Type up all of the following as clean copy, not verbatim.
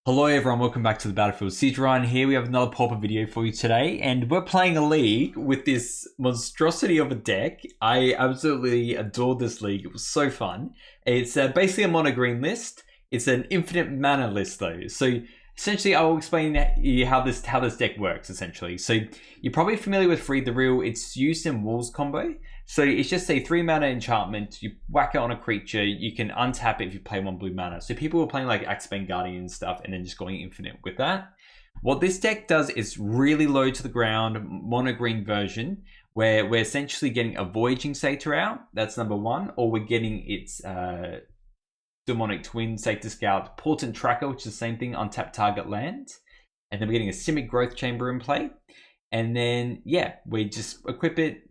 Hello everyone, welcome back to the Battlefield. Tron here. We have another Pauper video for you today, and we're playing a league with this monstrosity of a deck. I absolutely adored this league. It was so fun. It's basically a mono green list. It's an infinite mana list though. So essentially, I will explain how this deck works. Essentially, so you're probably familiar with Free the Real. It's used in Wolves combo. So it's just a 3 mana enchantment. You whack it on a creature. You can untap it if you play 1 blue mana. So people were playing like Axebane Guardian and stuff, and then just going infinite with that. What this deck does is really low to the ground, mono green version, where we're essentially getting a Voyaging Satyr out. That's number one, or we're getting its Demonic Twin, Satyr Scout, Portent Tracker, which is the same thing, untap target land. And then we're getting a Simic Growth Chamber in play. And then, yeah, we just equip it,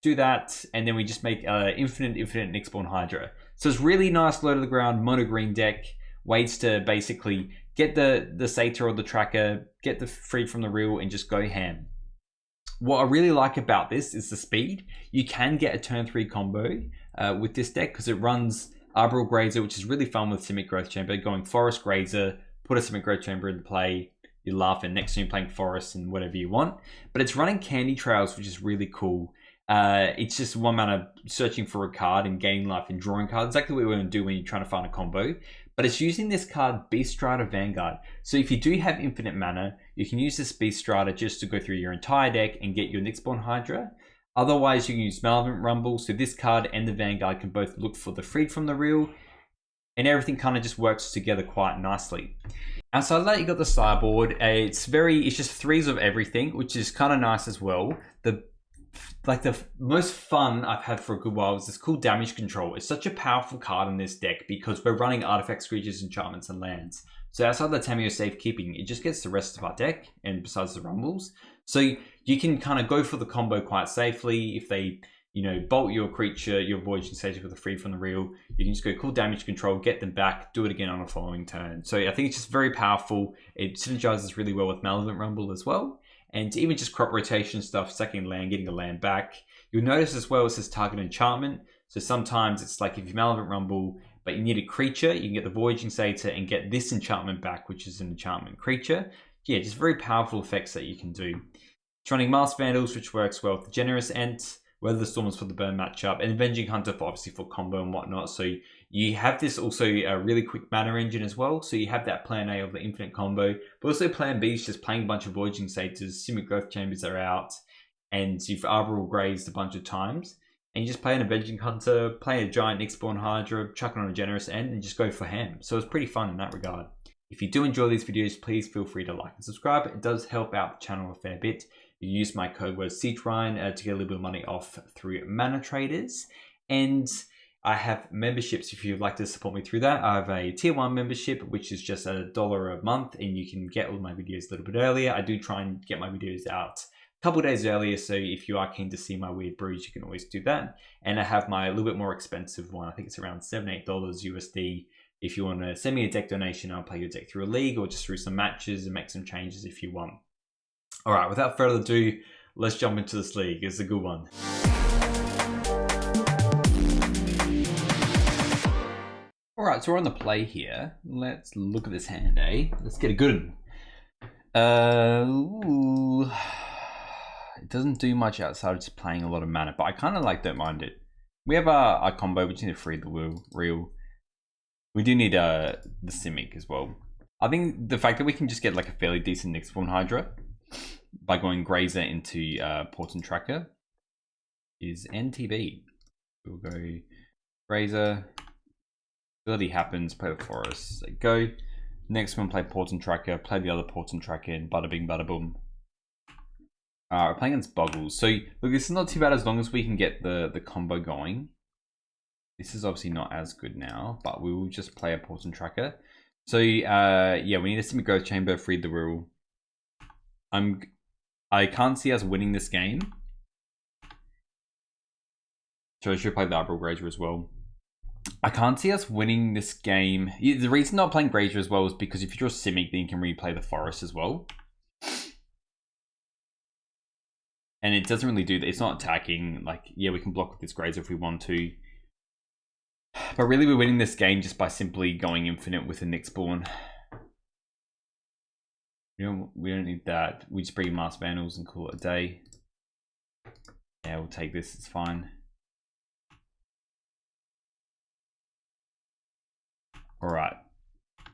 do that, and then we just make infinite Nyxborn Hydra. So it's really nice low to the ground, mono green deck, ways to basically get the Satyr or the Tracker, get the Free from the Real, and just go ham. What I really like about this is the speed. You can get a turn 3 combo with this deck because it runs Arbor Grazer, which is really fun with Simic Growth Chamber, going Forest Grazer, put a Simic Growth Chamber into play, you laugh, and next time you're playing Forest and whatever you want. But it's running Candy Trails, which is really cool. It's just 1 mana searching for a card and gaining life and drawing cards. Exactly what you want to do when you're trying to find a combo. But it's using this card, Beast Strider Vanguard. So if you do have infinite mana, you can use this Beast Strider just to go through your entire deck and get your Nyxborn Hydra. Otherwise, you can use Malevolent Rumble. So this card and the Vanguard can both look for the Freed from the Real. And everything kind of just works together quite nicely. Outside of that, you got the sideboard. It's just 3s of everything, which is kind of nice as well. The most fun I've had for a good while is this cool damage control. It's such a powerful card in this deck because we're running artifacts, creatures, enchantments, and lands. So outside the Tameo Safekeeping, it just gets the rest of our deck, and besides the rumbles. So you can kind of go for the combo quite safely. If they, bolt your creature, your Voyaging Satyr with a Free from the Real, you can just go cool damage control, get them back, do it again on a following turn. So I think it's just very powerful. It synergizes really well with Malevolent Rumble as well. And even just crop rotation stuff, sacking land, getting a land back. You'll notice as well it says target enchantment. So sometimes it's like if you Malevolent Rumble, but you need a creature, you can get the Voyaging Satyr and get this enchantment back, which is an enchantment creature. Yeah, just very powerful effects that you can do. Tronic Masked Vandals, which works well with the Generous Ent, Weather the Storms for the burn matchup, and Avenging Hunter for obviously for combo and whatnot. So you have this also a really quick mana engine as well. So you have that plan A of the infinite combo, but also plan B is just playing a bunch of Voyaging Satyrs, Simic Growth Chambers are out, and you've Arbor grazed a bunch of times. And you just play an Avenging Hunter, play a giant Nyxborn Hydra, chuck it on a Generous End, and just go for ham. So it's pretty fun in that regard. If you do enjoy these videos, please feel free to like and subscribe. It does help out the channel a fair bit. You use my code word CTRINE to get a little bit of money off through Mana Traders. And I have memberships if you'd like to support me through that. I have a tier 1 membership, which is just $1 a month, and you can get all my videos a little bit earlier. I do try and get my videos out a couple of days earlier, so if you are keen to see my weird brews, you can always do that. And I have my a little bit more expensive one. I think it's around $7, $8 USD. If you want to send me a deck donation, I'll play your deck through a league or just through some matches and make some changes if you want. All right, without further ado, let's jump into this league. It's a good one. All right, so we're on the play here. Let's look at this hand, eh? Let's get a good one. It doesn't do much outside of just playing a lot of mana, but I kind of don't mind it. We have our combo. We just need to Free the Real. We do need the Simic as well. I think the fact that we can just get a fairly decent Nyxborn Hydra by going Grazer into Portent Tracker is NTB. We'll go Grazer. Ability happens, play the Forest. There you go. Next one, play Portent Tracker, play the other Portent Tracker, and bada bing, bada boom. We're playing against Bogles. So, look, this is not too bad as long as we can get the combo going. This is obviously not as good now, but we will just play a Portent Tracker. So, yeah, we need a Simic Growth Chamber, Freed the Real. I can't see us winning this game. So I should play the Arbor Grazer as well. I can't see us winning this game. The reason not playing Grazer as well is because if you draw Simic, then you can replay the Forest as well. And it doesn't really do that. It's not attacking. Yeah, we can block with this Grazer if we want to. But really, we're winning this game just by simply going infinite with a Nyxborn. We don't need that. We just bring Masked Vandals and call it a day. Yeah, we'll take this. It's fine. All right.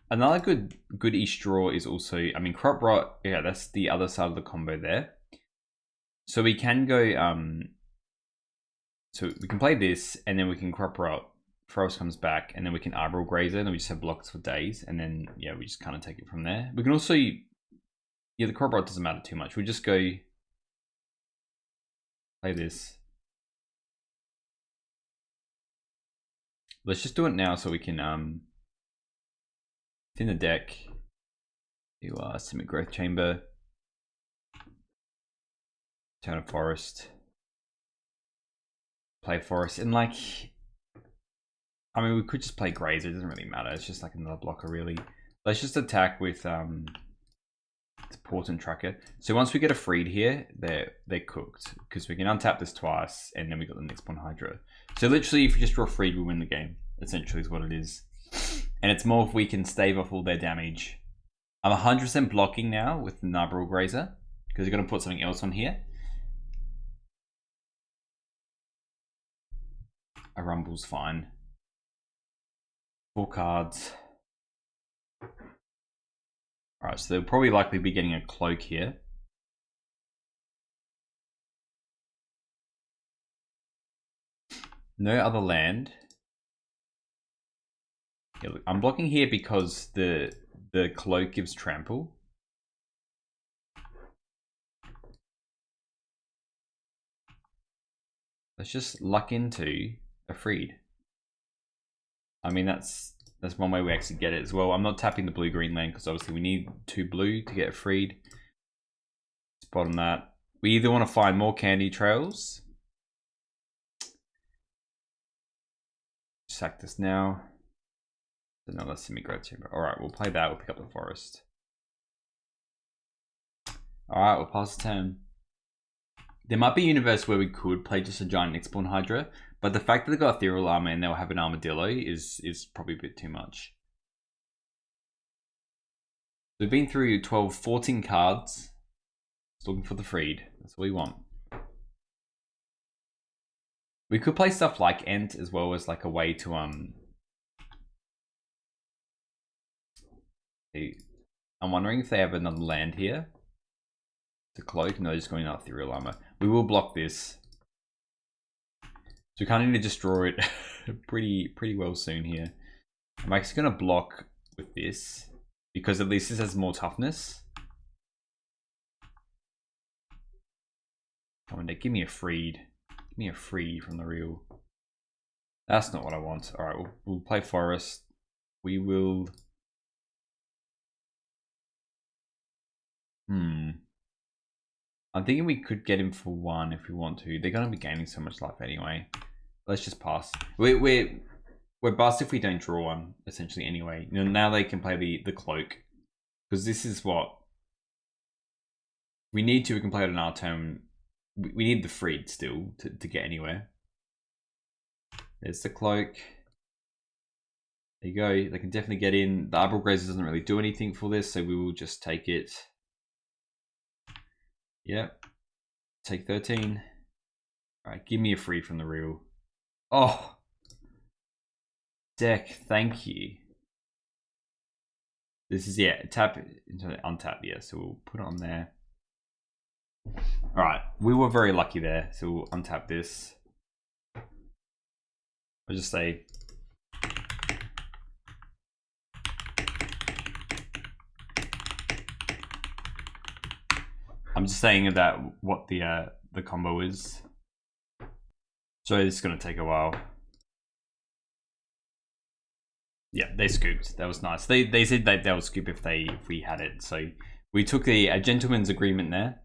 Another good-ish draw is also, I mean, Crop Rot. Yeah, that's the other side of the combo there. So we can go. So we can play this, and then we can Crop Rot. Forest comes back, and then we can Arbor Grazer, and we just have blocks for days, and then yeah, we just kind of take it from there. We can also, yeah, the Crop Rot doesn't matter too much. We just go play this. Let's just do it now so we can in the deck do Simic Growth Chamber, turn a Forest, play Forest, and like, I mean, we could just play Grazer. It doesn't really matter. It's just like another blocker, really. Let's just attack with Portent Tracker. So once we get a Freed here, they're cooked because we can untap this twice, and then we got the next Pond Hydra. So literally, if we just draw Freed, we win the game. Essentially, is what it is. And it's more if we can stave off all their damage. I'm 100% blocking now with the Narborough Grazer because you're going to put something else on here. A Rumble's fine. 4 cards. Alright, so they'll probably likely be getting a Cloak here. No other land. Yeah, look, I'm blocking here because the Cloak gives trample. Let's just luck into a Freed. I mean, that's one way we actually get it as well. I'm not tapping the blue-green land because obviously we need 2 blue to get a Freed. Let's bottom that. We either want to find more Candy Trails. Sack this now. Another Simic Growth Chamber. Alright, we'll play that. We'll pick up the Forest. Alright, we'll pass the turn. There might be a universe where we could play just a giant X-Spawn Hydra, but the fact that they've got Ethereal Armor and they'll have an Armadillo is probably a bit too much. We've been through 14 cards. Just looking for the Freed. That's what we want. We could play stuff like Ent as well as like a way to I'm wondering if they have another land here. The Cloak. No, they're just going after Ethereal Armor. We will block this. So we kind of need to just draw it pretty well soon here. I'm actually going to block with this because at least this has more toughness. Come on, give me a Freed. Give me a Freed from the real. That's not what I want. All right, we'll play Forest. We will. I'm thinking we could get him for 1 if we want to. They're going to be gaining so much life anyway. Let's just pass. We're bust if we don't draw one, essentially, anyway. You know, now they can play the Cloak. Because this is what... We need to, we can play it on our turn. We need the Freed still to get anywhere. There's the Cloak. There you go. They can definitely get in. The Arbor Grazer doesn't really do anything for this, so we will just take it. Yep. Take 13. Alright, give me a Freed from the real. Oh! Deck, thank you. This is, yeah, tap into untap, yeah, so we'll put it on there. Alright, we were very lucky there, so we'll untap this. I'll just say... I'm just saying that what the combo is. So it's going to take a while. Yeah, they scooped. That was nice. They said that they'll scoop if we had it. So we took a gentleman's agreement there.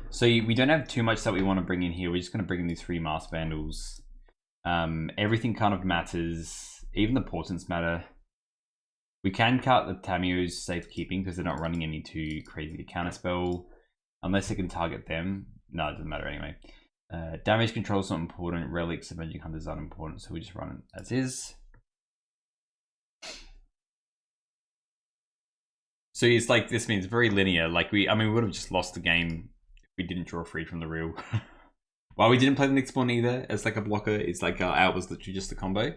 So we don't have too much that we want to bring in here. We're just going to bring in these 3 Masked Vandals. Everything kind of matters. Even the portents matter. We can cut the Tamios safekeeping because they're not running any too crazy to counterspell. Unless they can target them. No, it doesn't matter anyway. Damage control is not important. Relics, Avenging Hunters aren't important, so we just run it as is. So it's like, this means very linear. Like we would have just lost the game if we didn't draw free from the reel. While we didn't play the next one either as like a blocker, it's like our out was literally just a combo.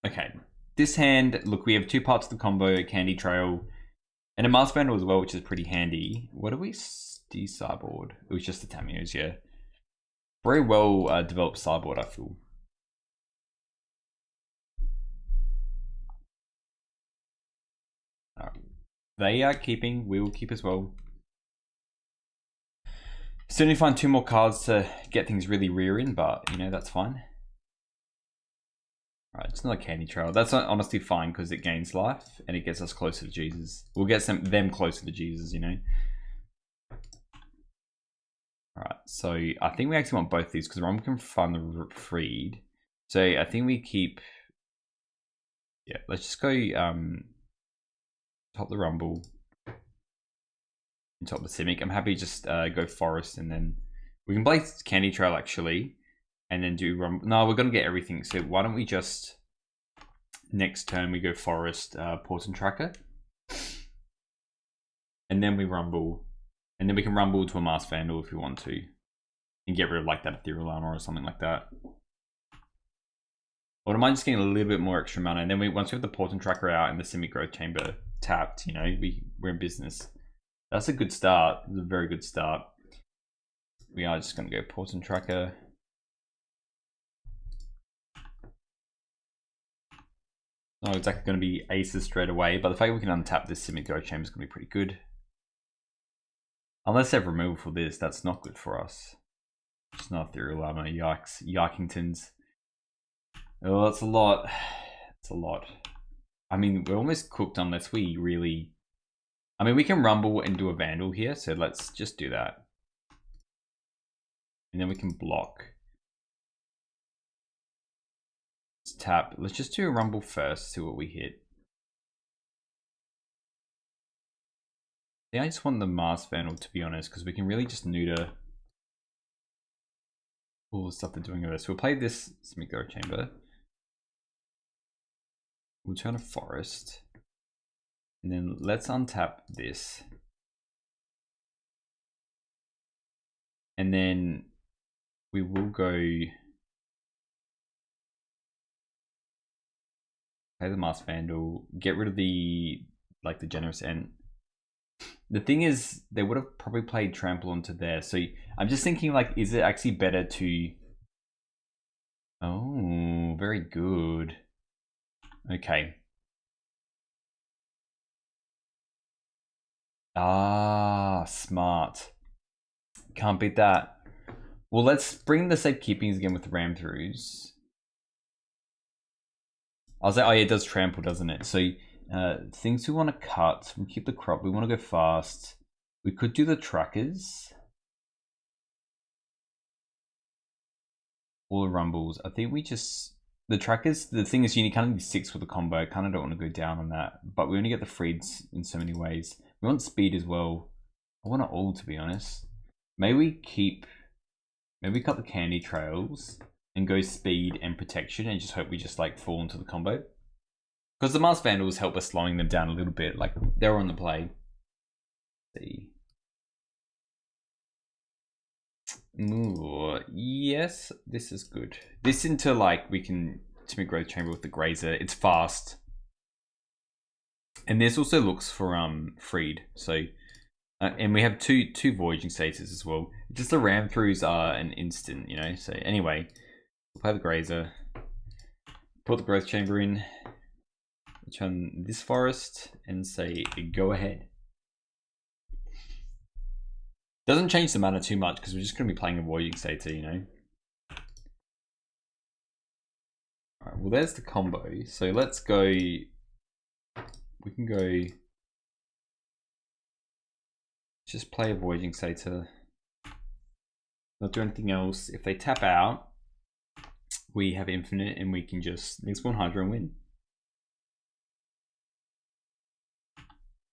Okay, this hand, look, we have two parts of the combo, Candy Trail, and a Mars Vandal as well, which is pretty handy. What do we de-sideboard? It was just the Tamios, yeah. Very well developed sideboard, I feel. All right. They are keeping, we will keep as well. Still need to find two more cards to get things really rearing, but you know, that's fine. Alright, it's not a Candy Trail. That's honestly fine because it gains life and it gets us closer to Jesus. We'll get them closer to Jesus, you know. Alright, so I think we actually want both these because Rom can find the freed. So I think we keep... Yeah, let's just go top the Rumble and top the Simic. I'm happy to just go Forest and then... We can play Candy Trail actually. And then do Rumble. No, we're going to get everything. So why don't we just... Next turn we go Forest, Portent Tracker. And then we Rumble. And then we can Rumble to a Mars Vandal if we want to. And get rid of like that Ethereal Armor or something like that. Or am I just getting a little bit more extra mana? And then once we have the Portent Tracker out and the Simic Growth Chamber tapped, you know, we're in business. That's a good start. It's a very good start. We are just going to go Portent Tracker. Not exactly going to be aces straight away, but the fact we can untap this Simic Growth Chamber is going to be pretty good. Unless they have removal for this, that's not good for us. It's not Ethereal Armor. Yikes. Yarkingtons. Oh, that's a lot. It's a lot. I mean, we're almost cooked unless we really... I mean, we can Rumble and do a Vandal here, so let's just do that. And then we can block. Let's tap. Let's just do a Rumble first, see what we hit. Yeah, I just want the Mars Vandal, to be honest, because we can really just neuter all the stuff they're doing with us. We'll play this Simic Growth Chamber. We'll turn a Forest. And then let's untap this. And then we will go play the Mars Vandal, get rid of the generous end. The thing is, they would have probably played Trample onto there. So I'm just thinking, like, is it actually better to... Oh, very good. Okay. Ah, smart. Can't beat that. Well, let's bring the safe keepings again with the ram throughs. I was like, oh yeah, it does trample, doesn't it? So things we want to cut. We keep the crop. We want to go fast. We could do the trackers. All the rumbles. I think we just... The trackers, the thing is, you kind of need 6 with the combo. I kind of don't want to go down on that. But we only get the freeds in so many ways. We want speed as well. I want it all, to be honest. Maybe we keep... Maybe we cut the candy trails and go speed and protection and just hope we just like fall into the combo. Because the Mars Vandals help us slowing them down a little bit. Like, they're on the play. Let's see. Ooh, yes, this is good. This into like, we can Simic Growth Chamber with the Grazer. It's fast. And this also looks for freed. So, and we have two Voyaging Status as well. Just the ram throughs are an instant, you know. So anyway, we'll play the Grazer. Put the Growth Chamber in. Turn this Forest and say go ahead. Doesn't change the mana too much because we're just going to be playing a Voyaging Status, you know. Alright, well there's the combo. So let's go. We can go. Just play a Voyaging Status. Not do anything else. If they tap out, we have infinite and we can just next one Hydra and win.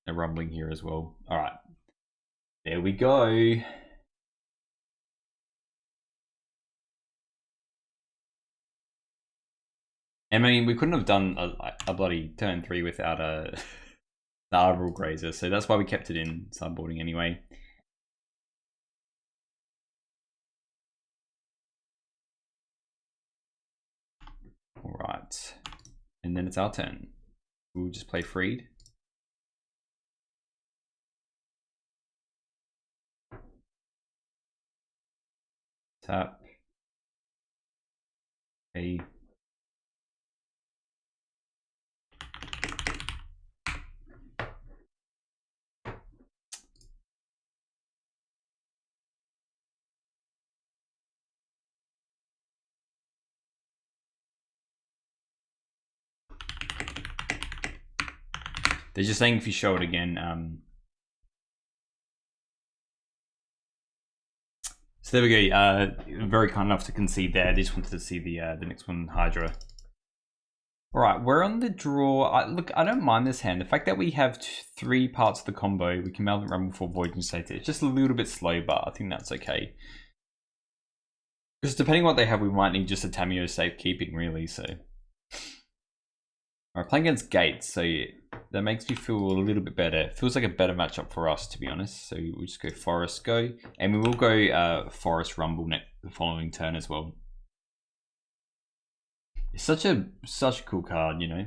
a rumbling here as well. All right, there we go. I mean, we couldn't have done a bloody turn 3 without the Arbor Grazer, so that's why we kept it in sideboarding anyway. All right, and then it's our turn. We'll just play Freed. Tap. A. They're just saying if you show it again. So there we go. Very kind enough to concede there. I just wanted to see the next one, Hydra. All right, we're on the draw. Look, I don't mind this hand. The fact that we have 3 parts of the combo, we can Malevolent Rumble for Voyaging Satyr. It's just a little bit slow, but I think that's okay. Because depending on what they have, we might need just a Tamiyo safekeeping, really. So, all right, playing against Gates, so that makes me feel a little bit better. It feels like a better matchup for us, to be honest. So we'll just go Forest Go, and we will go Forest Rumble the following turn as well. It's such a cool card, you know.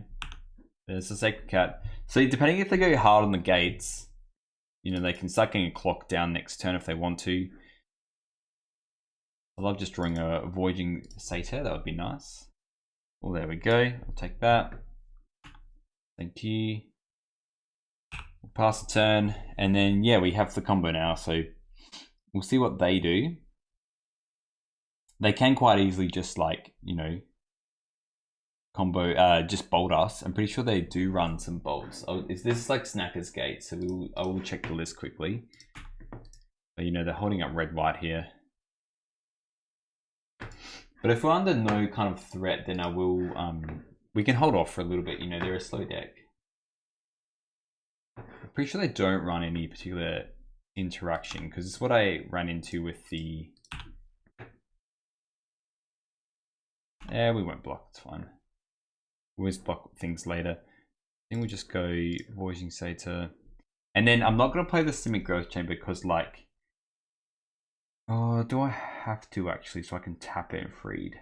There's a Sacred Cat. So depending if they go hard on the Gates, you know, they can start getting a clock down next turn if they want to. I love just drawing a Voyaging Satyr. That would be nice. Well, there we go. I'll take that. Thank you. We'll pass the turn, and then yeah, we have the combo now. So we'll see what they do. They can quite easily just, like, you know, combo just bolt us. I'm pretty sure they do run some bolts. Oh, is this like Snacker's Gate? So I will check the list quickly. But you know, they're holding up red white here. But if we're under no kind of threat, then I will we can hold off for a little bit. You know, they're a slow deck. I'm pretty sure they don't run any particular interaction, because it's what I ran into with the we won't block, it's fine. We'll always block things later. I think we'll just go Voyaging Satyr. And then I'm not going to play the Simic Growth Chamber because, like, oh, do I have to actually, so I can tap it and Freed?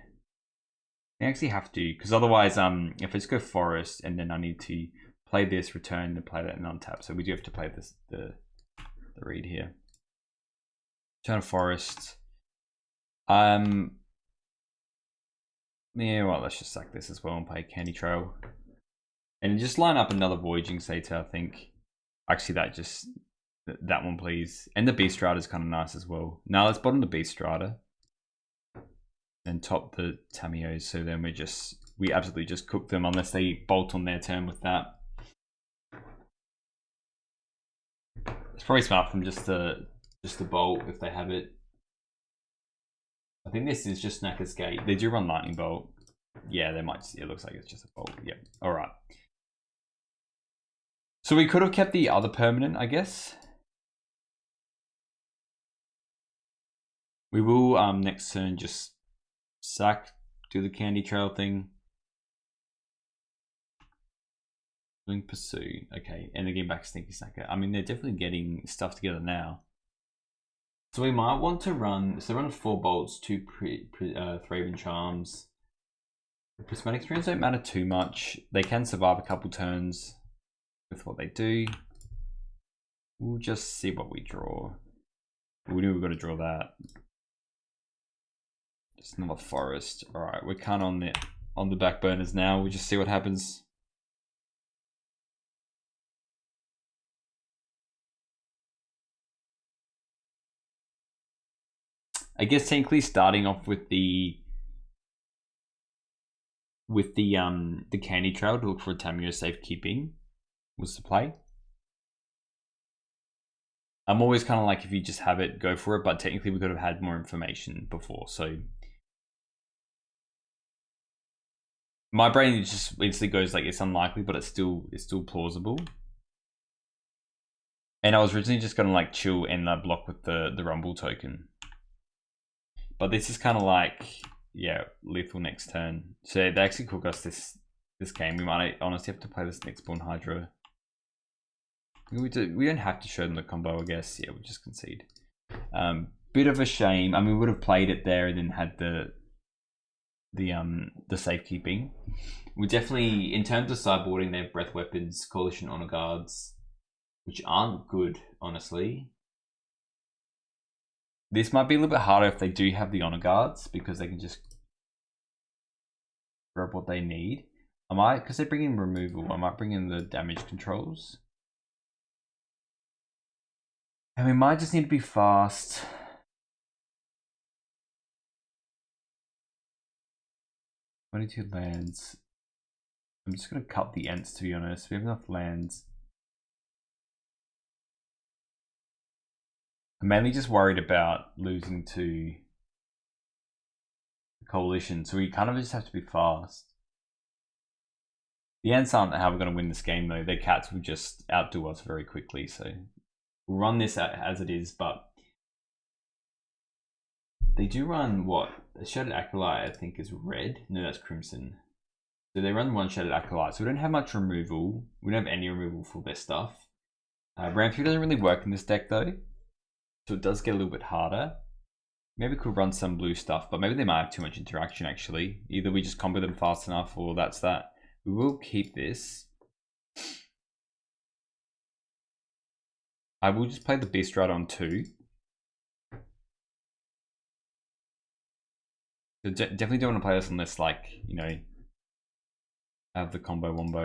I actually have to, because otherwise, if I just go Forest and then I need to play this, return, and play that and untap. So we do have to play this, the read here. Turn of Forest. Yeah, well, let's just sack this as well and play Candy Trail. And just line up another Voyaging Satyr, I think. Actually, that one, please. And the Beast Rider is kind of nice as well. Now let's bottom the Beast Rider. And top the Tamiyos, so then we absolutely just cook them unless they bolt on their turn with that. It's probably smart for them just to bolt if they have it. I think this is just Snacker's Gate. They do run Lightning Bolt. Yeah, they might. It looks like it's just a bolt. Yep. All right. So we could have kept the other permanent, I guess. We will next turn just sack, do the Candy Trail thing. Doing Pursue. Okay, and again back Stinky Snacker. I mean, they're definitely getting stuff together now. So we might want to run, so run 4 bolts, 2 Thraven Charms. The Prismatic Screens don't matter too much. They can survive a couple turns with what they do. We'll just see what we draw. We knew we were going to draw that. Just another Forest. All right, we're kind of on the back burners now. We'll just see what happens. I guess technically starting off with the Candy Trail to look for a Tamiyo safekeeping was the play. I'm always kind of like, if you just have it, go for it. But technically, we could have had more information before. So my brain just instantly goes like, it's unlikely, but it's still plausible. And I was originally just gonna like chill and block with the Rumble token. But this is kind of like, yeah, lethal next turn. So they actually cook us this game. We might honestly have to play this next Spawn Hydra. We don't have to show them the combo, I guess. Yeah, we'll just concede. Bit of a shame. I mean, we would have played it there and then had the safekeeping. We definitely, in terms of sideboarding, they have breath weapons, coalition honor guards, which aren't good, honestly. This might be a little bit harder if they do have the honor guards because they can just grab what they need. I might, because they bring in removal, I might bring in the damage controls. And we might just need to be fast. $22 lands. I'm just going to cut the Ents, to be honest. We have enough lands. I'm mainly just worried about losing to the coalition, so we kind of just have to be fast. The Ents aren't how we're going to win this game, though. Their cats will just outdo us very quickly, so we'll run this as it is, but they do run what? A Shattered Acolyte, I think, is red. No, that's crimson. So they run one Shattered Acolyte, so we don't have much removal. We don't have any removal for their stuff. Round 3 doesn't really work in this deck, though. So it does get a little bit harder. Maybe we could run some blue stuff, but maybe they might have too much interaction, actually. Either we just combo them fast enough, or that's that. We will keep this. I will just play the Beast Rider on 2. So definitely don't want to play this unless, like, you know, have the combo wombo.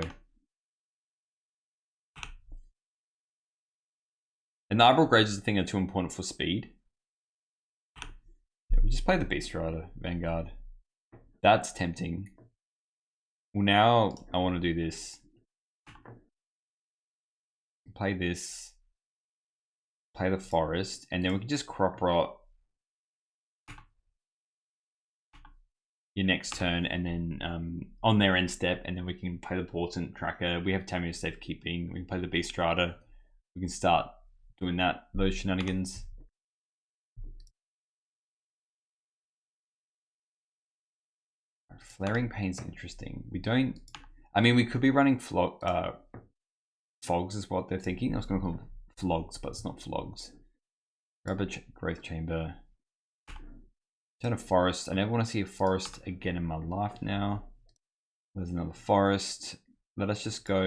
And the Eyebrow Graves is the thing that's too important for speed. Yeah, we just play the Beast Rider, Vanguard. That's tempting. Well, now I want to do this. Play this. Play the Forest. And then we can just Crop Rot your next turn, and then on their end step, and then we can play the Portent Tracker. We have Tamio Safekeeping. We can play the Beast Rider. We can start doing those shenanigans. Flaring Pain's interesting. We don't. I mean, we could be running Fogs, is what they're thinking. I was going to call them Flogs, but it's not Flogs. Grab a Growth Chamber. Turn a Forest. I never want to see a Forest again in my life now. There's another Forest. Let us just go.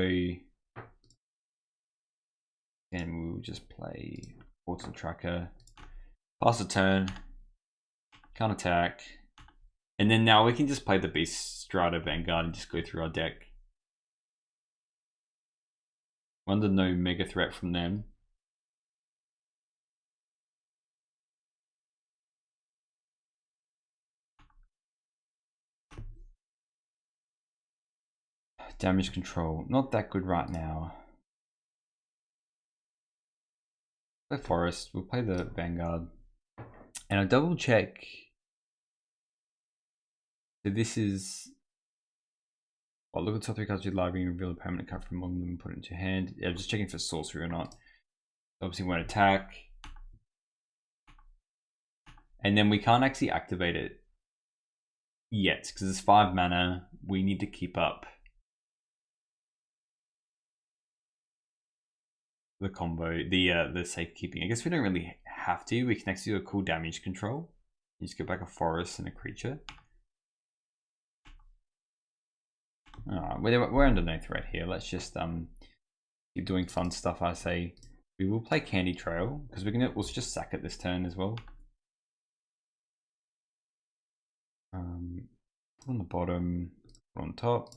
And we'll just play Portal Tracker. Pass a turn. Can't attack. And then now we can just play the Beast Strider Vanguard and just go through our deck. Under no mega threat from them. Damage control, not that good right now. Play Forest, we'll play the Vanguard. And I'll double check. So this is... Well, look at the top 3 cards of your library and reveal a permanent card from among them and put it into your hand. Yeah, I'm just checking for sorcery or not. Obviously we won't attack. And then we can't actually activate it yet, because it's 5 mana. We need to keep up the combo, the safekeeping. I guess we don't really have to. We can actually do a cool damage control. You just get back a Forest and a creature. Alright, we're underneath right here. Let's just keep doing fun stuff. I say we will play Candy Trail because we'll just sack it this turn as well. Put on the bottom, put on top.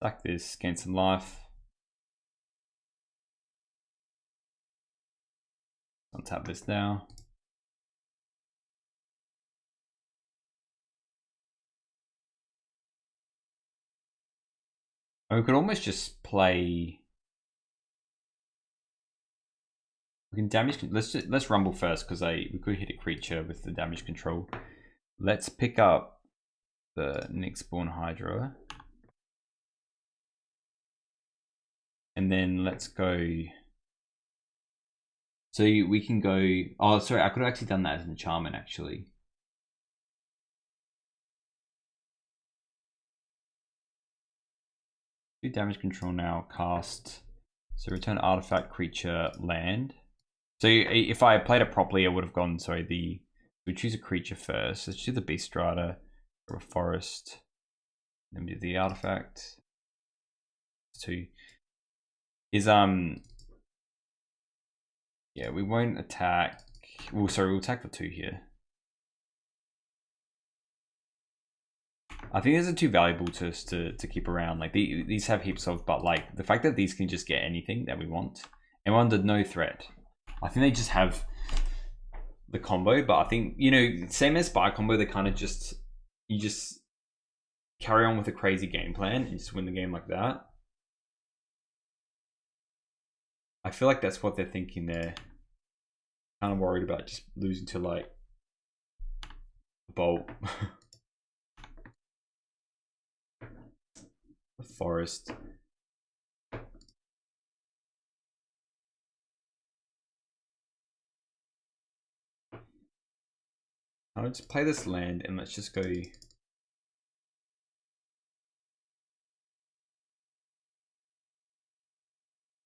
Sack this, gain some life. Untap this now. And we could almost just play. We can damage. Let's rumble first because we could hit a creature with the damage control. Let's pick up the next Spawn Hydra. And then let's go. So we can go. Oh, sorry, I could have actually done that as an enchantment actually. Do damage control now. Cast. So return artifact, creature, land. So if I played it properly, I would have gone. Sorry, we choose a creature first. Let's do the beast strata or a forest. Then we do the artifact. 2 is yeah, we won't attack. Well, sorry, we'll attack for 2 here. I think these are too valuable to us to keep around. Like these have heaps of, but like the fact that these can just get anything that we want and we're under no threat. I think they just have the combo, but I think, you know, same as spy combo, they kind of just, you just carry on with a crazy game plan and just win the game like that. I feel like that's what they're thinking there. Kind of worried about just losing to like a bolt. A forest. I'll just play this land and let's just go.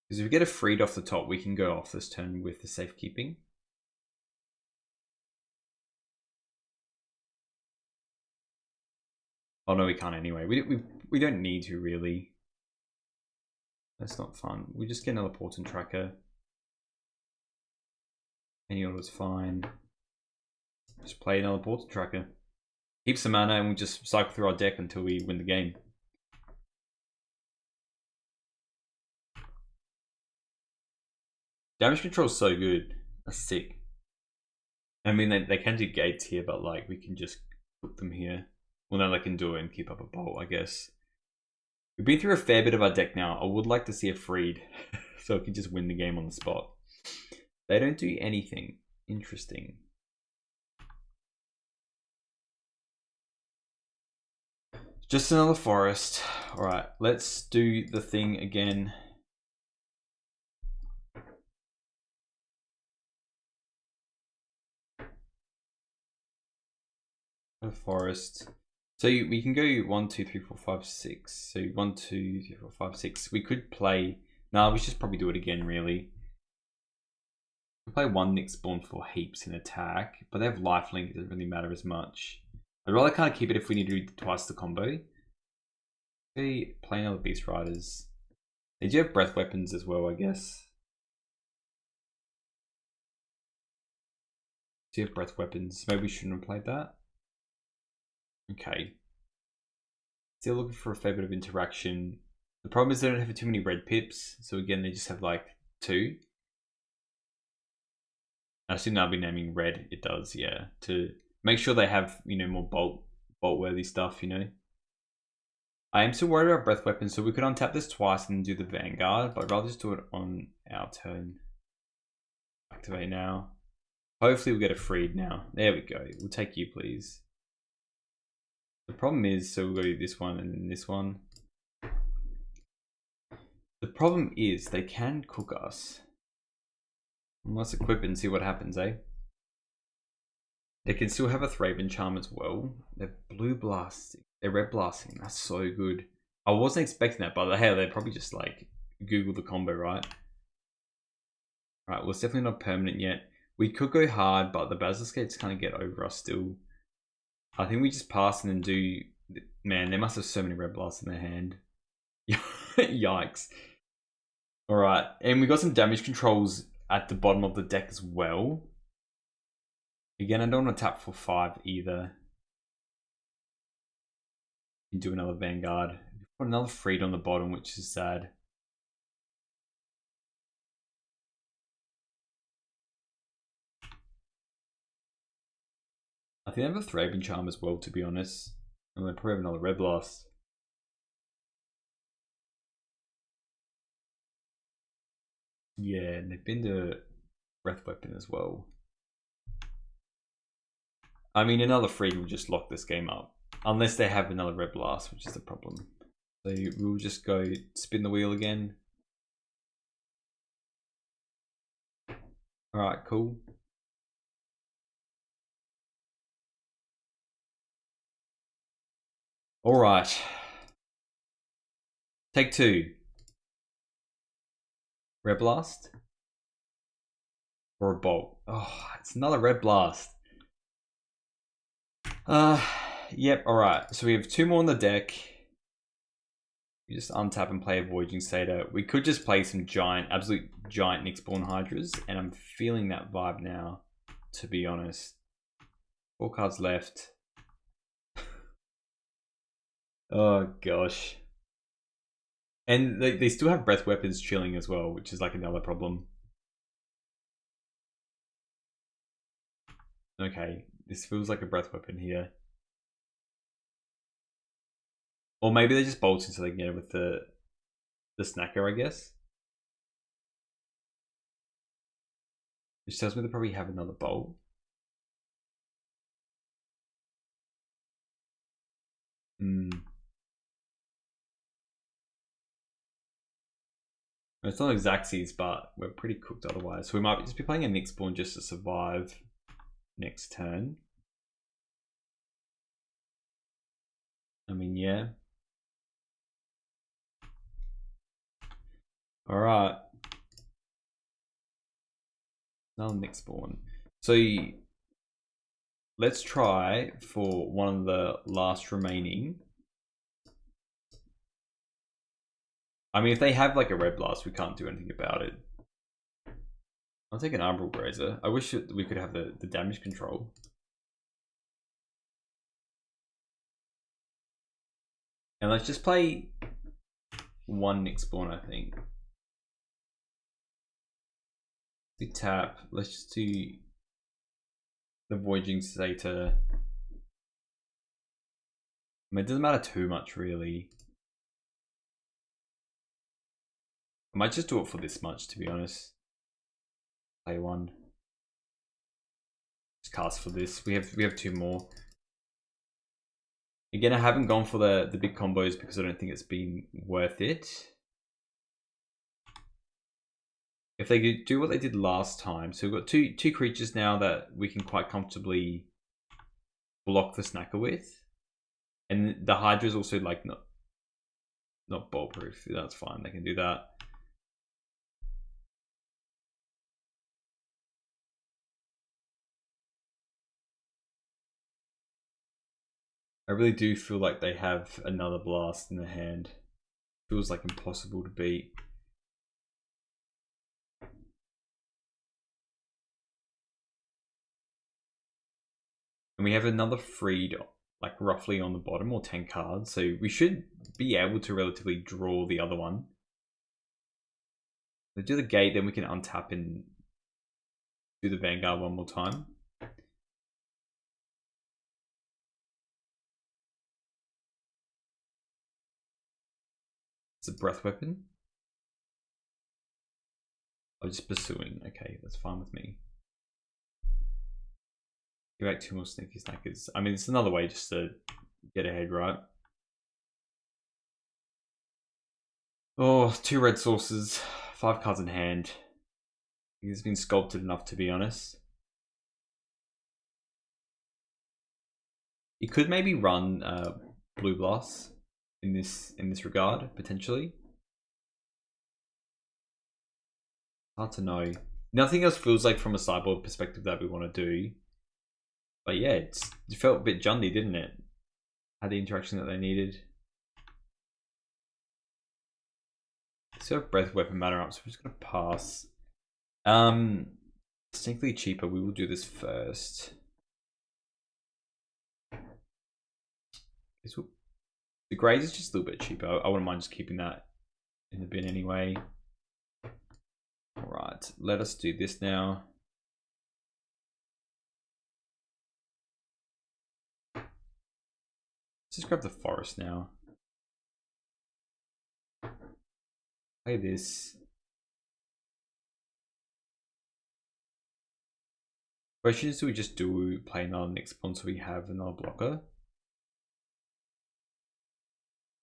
Because if we get a freed off the top, we can go off this turn with the safekeeping. Oh no, we can't anyway. We don't need to really. That's not fun. We just get another portent tracker. Any order's fine. Just play another portent tracker. Keep some mana and we just cycle through our deck until we win the game. Damage control is so good. That's sick. I mean, they can do gates here, but like we can just put them here. Well, now they can do it and keep up a bolt, I guess. We've been through a fair bit of our deck now. I would like to see a freed so I can just win the game on the spot. They don't do anything. Interesting. Just another forest. Alright, let's do the thing again. A forest. So we can go 1, 2, 3, 4, 5, 6. So 1, 2, 3, 4, 5, 6. We could play. No, we should just probably do it again, really. We play 1 Nick Spawn for heaps in attack, but they have lifelink. It doesn't really matter as much. I'd rather kind of keep it if we need to do twice the combo. They play another Beast Riders. They do have breath weapons as well, I guess. Do you have breath weapons? Maybe we shouldn't have played that. Okay. Still looking for a fair bit of interaction. The problem is they don't have too many red pips, so again they just have like 2. I assume I'll be naming red. It does, yeah, to make sure they have, you know, more bolt worthy stuff, you know. I am still worried about breath weapons, so we could untap this twice and do the Vanguard, but I'd rather just do it on our turn. Activate now. Hopefully we'll get a freed now. There we go. We'll take you, please. The problem is, so we'll go to this one and then this one. The problem is they can cook us. Let's equip it and see what happens, eh? They can still have a Thraben Charm as well. They're blue blasting. They're red blasting. That's so good. I wasn't expecting that, but hey, they probably just like Google the combo, right? Right, well, it's definitely not permanent yet. We could go hard, but the Basiliskates kind of get over us still. I think we just pass and then do. Man, they must have so many red blasts in their hand. Yikes. Alright, and we got some damage controls at the bottom of the deck as well. Again, I don't want to tap for 5 either. And do another Vanguard. Put another freed on the bottom, which is sad. I think they have a Thraben Charm as well, to be honest. And they probably have another Red Blast. Yeah, and they've been to Breath Weapon as well. I mean, another freed will just lock this game up. Unless they have another Red Blast, which is the problem. So we'll just go spin the wheel again. Alright, cool. Alright. Take two. Red Blast. Or a Bolt. Oh, it's another Red Blast. Yep, alright. So we have two more on the deck. We just untap and play a Voyaging Satyr. We could just play some giant, absolute giant Nyxborn Hydras, and I'm feeling that vibe now, to be honest. 4 cards left. Oh gosh. And they still have breath weapons chilling as well, which is like another problem. Okay, this feels like a breath weapon here. Or maybe they just bolt so they can get it with the snacker, I guess. Which tells me they probably have another bolt. It's not Xaxes, but we're pretty cooked otherwise. So we might just be playing a Nyxborn just to survive next turn. I mean, yeah. Alright. Another Nyxborn. So let's try for one of the last remaining. I mean, if they have like a Red Blast, we can't do anything about it. I'll take an Arbor Grazer. I wish we could have the damage control. And let's just play one Nyxborn, I think. We tap. Let's just do the Voyaging Satyr. I mean, it doesn't matter too much, really. I might just do it for this much, to be honest. Play one. Just cast for this. We have two more. Again, I haven't gone for the big combos because I don't think it's been worth it. If they could do what they did last time, so we've got two creatures now that we can quite comfortably block the snacker with, and the Hydra is also like not bolt proof. That's fine. They can do that. I really do feel like they have another blast in the hand. Feels like impossible to beat. And we have another freed, like roughly on the bottom, or 10 cards. So we should be able to relatively draw the other one. We do the gate, then we can untap and do the Vanguard one more time. It's a breath weapon. Oh, just pursuing. Okay, that's fine with me. Give out 2 more sneaky snackers. I mean, it's another way just to get ahead, right? Oh, 2 red sources, 5 cards in hand. I think it's been sculpted enough, to be honest. You could maybe run Blue Blast in this regard, potentially. Hard to know. Nothing else feels like from a sideboard perspective that we want to do. But yeah, it felt a bit jundy, didn't it? Had the interaction that they needed. So breath weapon matter up, so we're just gonna pass. Distinctly cheaper. We will do this first. The Graze is just a little bit cheaper. I wouldn't mind just keeping that in the bin anyway. Alright, let us do this now. Let's just grab the forest now. Play this. Question is, do we just play another Nyxborn so we have another blocker?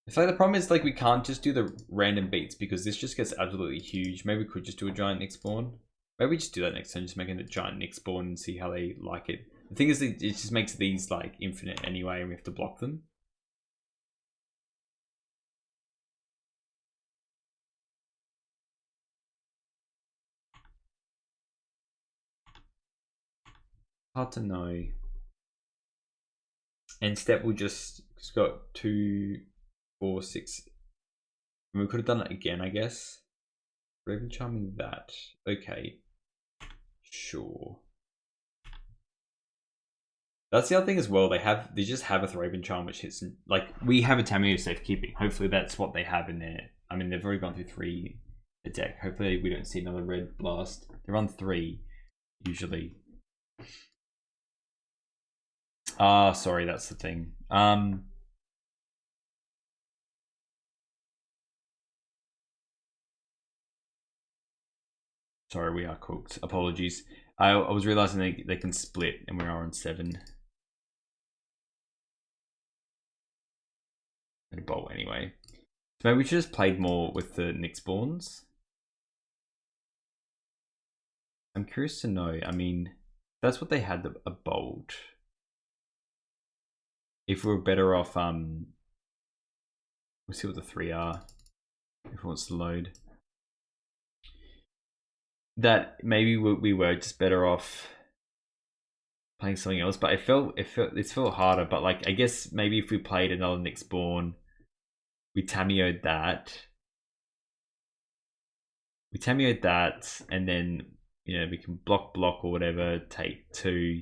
I feel like the problem is like we can't just do the random beats because this just gets absolutely huge. Maybe we could just do a giant Nyxborn. Maybe we just do that next time, just making a giant Nick spawn and see how they like it. The thing is, it just makes these like infinite anyway, and we have to block them. Hard to know. And step will just got 2, 4, 6. And we could have done it again, I guess. Raven Charming that. Okay. Sure. That's the other thing as well. They just have a Raven Charm which hits, like we have a Tamiyo safekeeping. Hopefully that's what they have in there. I mean, they've already gone through 3 a deck. Hopefully we don't see another red blast. They run 3 usually. Sorry, that's the thing. Sorry, we are cooked. Apologies. I was realizing they can split, and we are on 7. A bolt anyway. So maybe we should just played more with the Nick spawns. I'm curious to know. I mean, that's what they had, a bolt. If we're better off, we'll see what the 3 are. If it wants to load. That maybe we were just better off playing something else, but it felt harder. But like, I guess maybe if we played another Nick spawn, we Tamiyo'd that. And then, you know, we can block or whatever, take 2.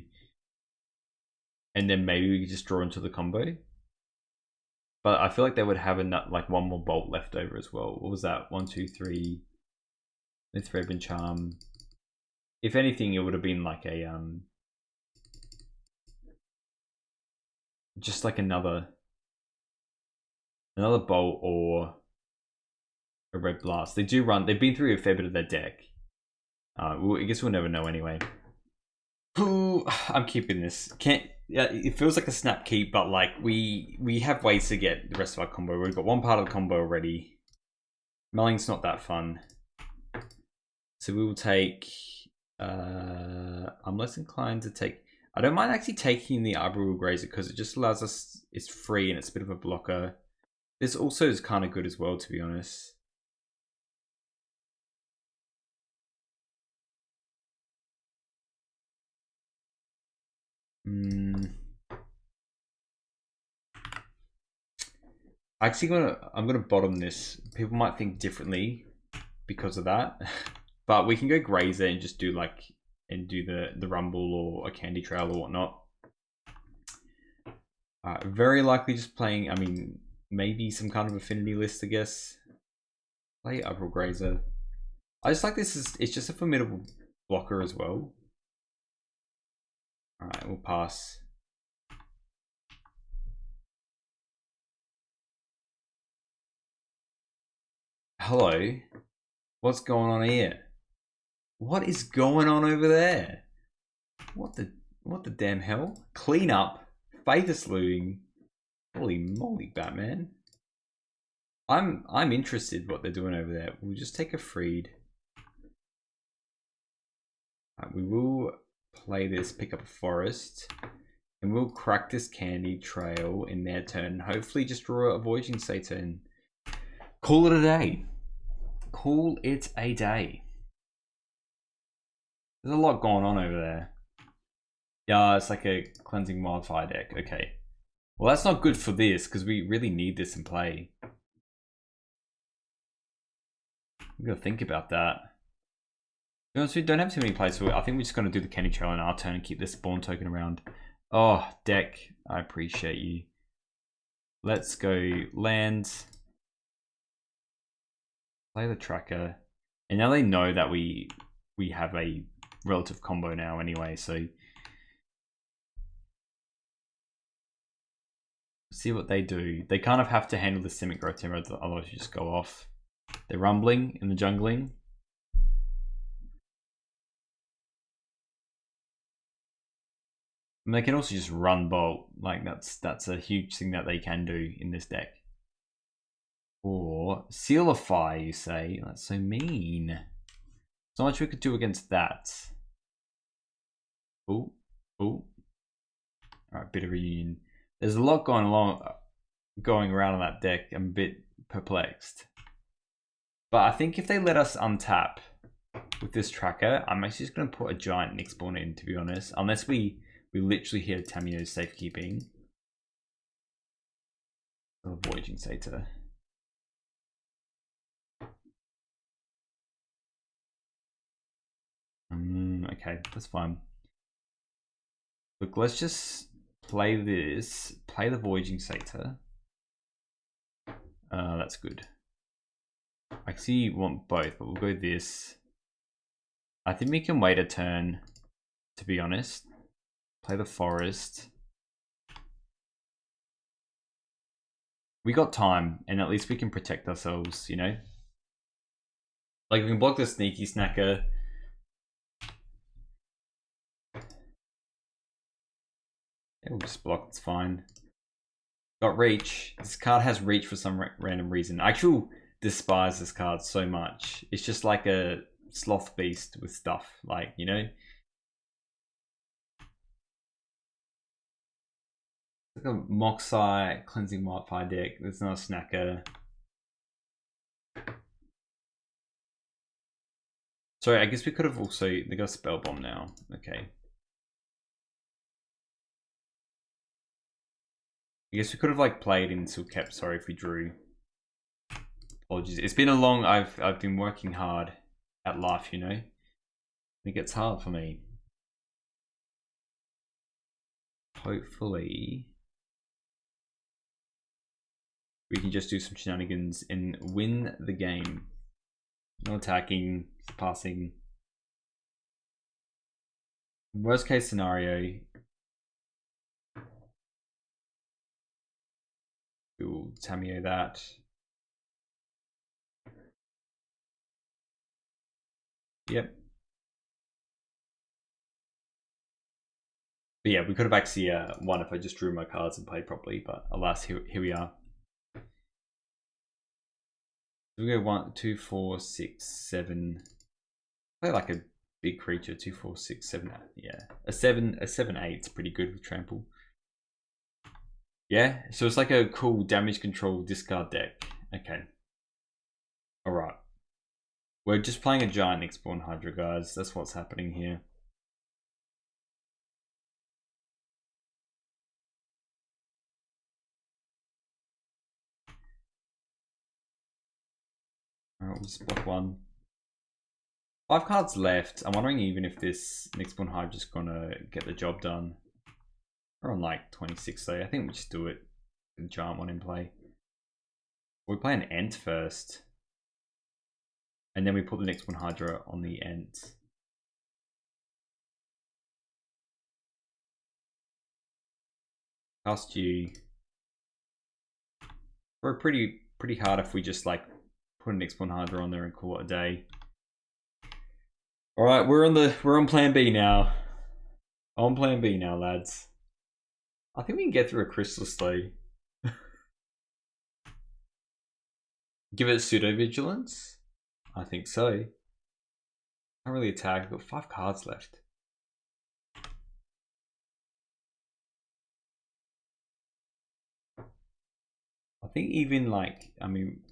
And then maybe we could just draw into the combo. But I feel like they would have like 1 more bolt left over as well. What was that? 1, 2, 3. With Raven Charm. If anything, it would have been like a just like another bolt or a red blast. They do run. They've been through a fair bit of their deck. I guess we'll never know anyway. Ooh, I'm keeping this. It feels like a snap keep, but like we have ways to get the rest of our combo. We've got 1 part of the combo already. Melling's not that fun. So we will take, I'm less inclined to take, I don't mind actually taking the Arboreal Grazer because it just allows us, it's free and it's a bit of a blocker. This also is kind of good as well, to be honest. Actually, I'm gonna bottom this. People might think differently because of that. But we can go Grazer and just do like, and do the Rumble or a Candy Trail or whatnot. Very likely just playing, I mean, maybe some kind of affinity list, I guess. Play Uproar Grazer. I just like this, it's just a formidable blocker as well. Alright, we'll pass. Hello? What's going on here? What is going on over there? What the damn hell? Clean up. Faithus looting. Holy moly, Batman. I'm interested what they're doing over there. We'll just take a freed. Right, we will play this, pick up a forest. And we'll crack this Candy Trail in their turn. Hopefully just draw a Voyaging Satan. Call it a day. Call it a day. There's a lot going on over there. Yeah, it's like a Cleansing Wildfire deck. Okay. Well, that's not good for this because we really need this in play. We gotta think about that. To be honest, we don't have too many plays, so I think we're just gonna do the Candy Trail in our turn and keep this spawn token around. Oh, deck, I appreciate you. Let's go land. Play the tracker. And now they know that we have a relative combo now anyway, so see what they do. They kind of have to handle the Simic Growth Timber, otherwise you just go off. They're rumbling in the jungling. And they can also just run Bolt. Like that's a huge thing that they can do in this deck. Or Sealify, you say? That's so mean. So much we could do against that. Ooh, ooh. Alright, bit of reunion. There's a lot going around on that deck. I'm a bit perplexed. But I think if they let us untap with this tracker, I'm actually just going to put a giant Nick spawn in, to be honest. Unless we literally hit a Tamio's safekeeping. Or Voyaging Satyr. Okay, that's fine. Look, let's just play this. Play the Voyaging Satyr. That's good. I actually want both, but we'll go this. I think we can wait a turn, to be honest. Play the Forest. We got time, and at least we can protect ourselves, you know? Like, we can block the Sneaky Snacker. Yeah, we'll just block, it's fine. Got Reach. This card has Reach for some random reason. I actually despise this card so much. It's just like a sloth beast with stuff, like, you know? Like a Moxie Cleansing Wildfire deck. There's not a Snacker. Sorry, I guess we could have also... They got Spell Bomb now. Okay. I guess we could have like played and still kept. Sorry if we drew. Apologies. It's been a long... I've been working hard at life, you know? It gets hard for me. Hopefully... we can just do some shenanigans and win the game. No attacking, passing. Worst case scenario, we'll Tamio that. Yep. But yeah, we could have actually won if I just drew my cards and played properly, but alas, here we are. We go 1, 2, 4, 6, 7. Play like a big creature. 2, 4, 6, 7. Yeah, a 7, 8 is pretty good with trample. Yeah, so it's like a cool damage control discard deck. Okay. All right. We're just playing a giant Nick spawn Hydra, guys. That's what's happening here. Alright, we'll just block one. 5 cards left. I'm wondering even if this Nick spawn Hydra is gonna get the job done. We're on like 26 though. I think we just do it. The giant one in play. We play an Ent first. And then we put the Nick spawn Hydra on the Ent. Cast you. We're pretty hard if we just like put an Nick spawn Hydra on there and call it a day. All right, we're on plan B now. On plan B now, lads. I think we can get through a Chrysalis though. Give it pseudo vigilance. I think so. Can't really attack. I've got 5 cards left. I think even like, I mean,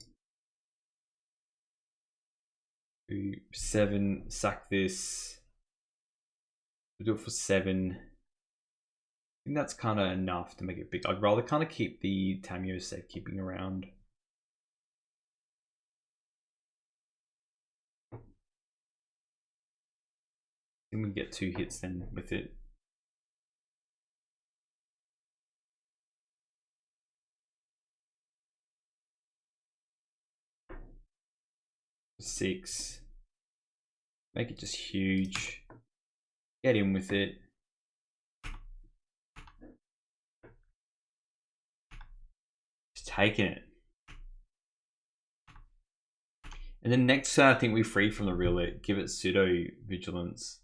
7, sack this. We'll do it for 7. I think that's kind of enough to make it big. I'd rather kind of keep the Tamio safekeeping around. I think we get 2 hits then with it. Six. Make it just huge. Get in with it. Just taking it. And then next, I think we free from the real it. Give it pseudo vigilance.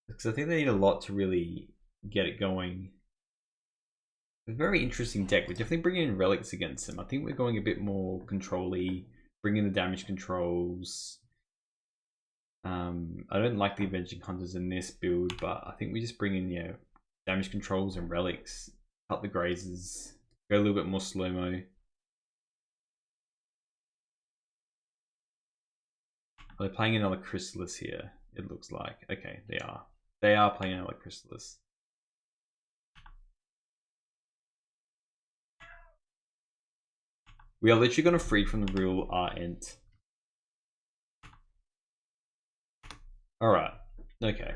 Because I think they need a lot to really get it going. A very interesting deck. We're definitely bringing in relics against them. I think we're going a bit more control-y, bringing the damage controls. I don't like the Avenging Hunters in this build, but I think we just bring in damage controls and relics, cut the grazes, go a little bit more slow-mo. They're playing another Chrysalis here, it looks like. Okay, they are. They are playing another Chrysalis. We are literally going to free from the Gruul Ent. Alright, okay.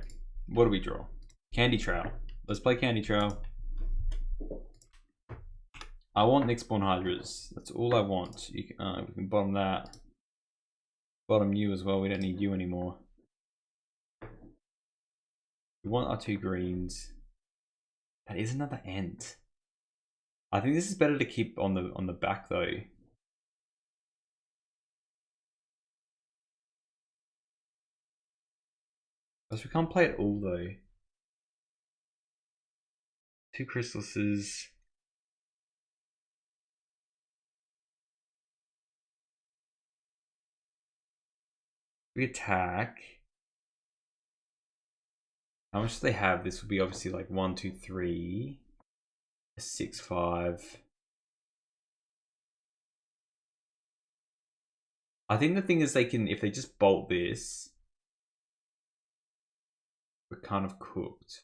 What do we draw? Candy Trail. Let's play Candy Trail. I want Nick Spawn Hydras. That's all I want. We can bottom that. Bottom you as well. We don't need you anymore. We want our 2 greens. That is another Ent. I think this is better to keep on the back though. Because we can't play it all though. 2 Chrysalises. We attack. How much do they have? This would be obviously like 1, 2, 3, 6, 5. I think the thing is they can, if they just bolt this, we're kind of cooked.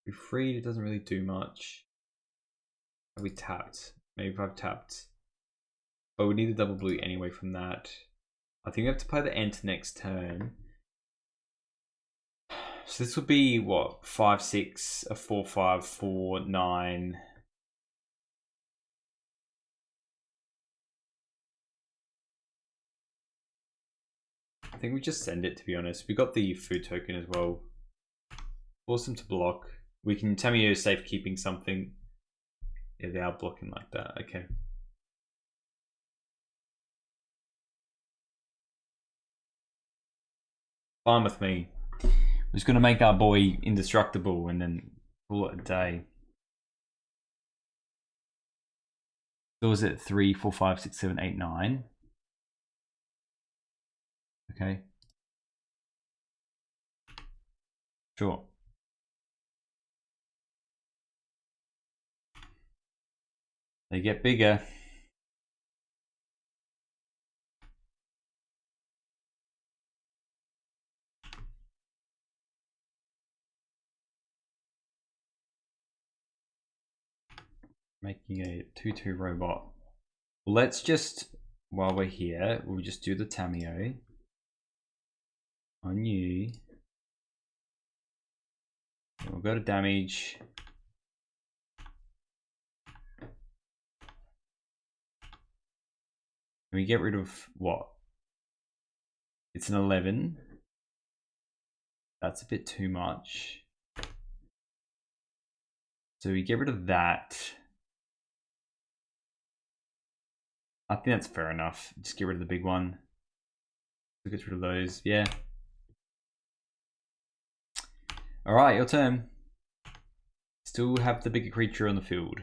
We're freed, it doesn't really do much. Have we tapped? Maybe if I've tapped. But we need a double blue anyway from that. I think we have to play the Ent next turn. So this would be what? 5, 6, a 4, 5, 4, 9. I think we just send it, to be honest. We got the food token as well. Force them to block. We can Tamiyo safekeeping something. Yeah, they are blocking like that. Okay. Fine with me. We're just going to make our boy indestructible and then call it a day. So was it 3, 4, 5, 6, 7, 8, 9? Okay. Sure. They get bigger. Making a 2/2 robot. Let's just, while we're here, we'll just do the Tamiyo on you. We'll go to damage. And we get rid of what? It's an 11. That's a bit too much. So we get rid of that. I think that's fair enough. Just get rid of the big one. So get rid of those. Yeah. All right, your turn. Still have the bigger creature on the field.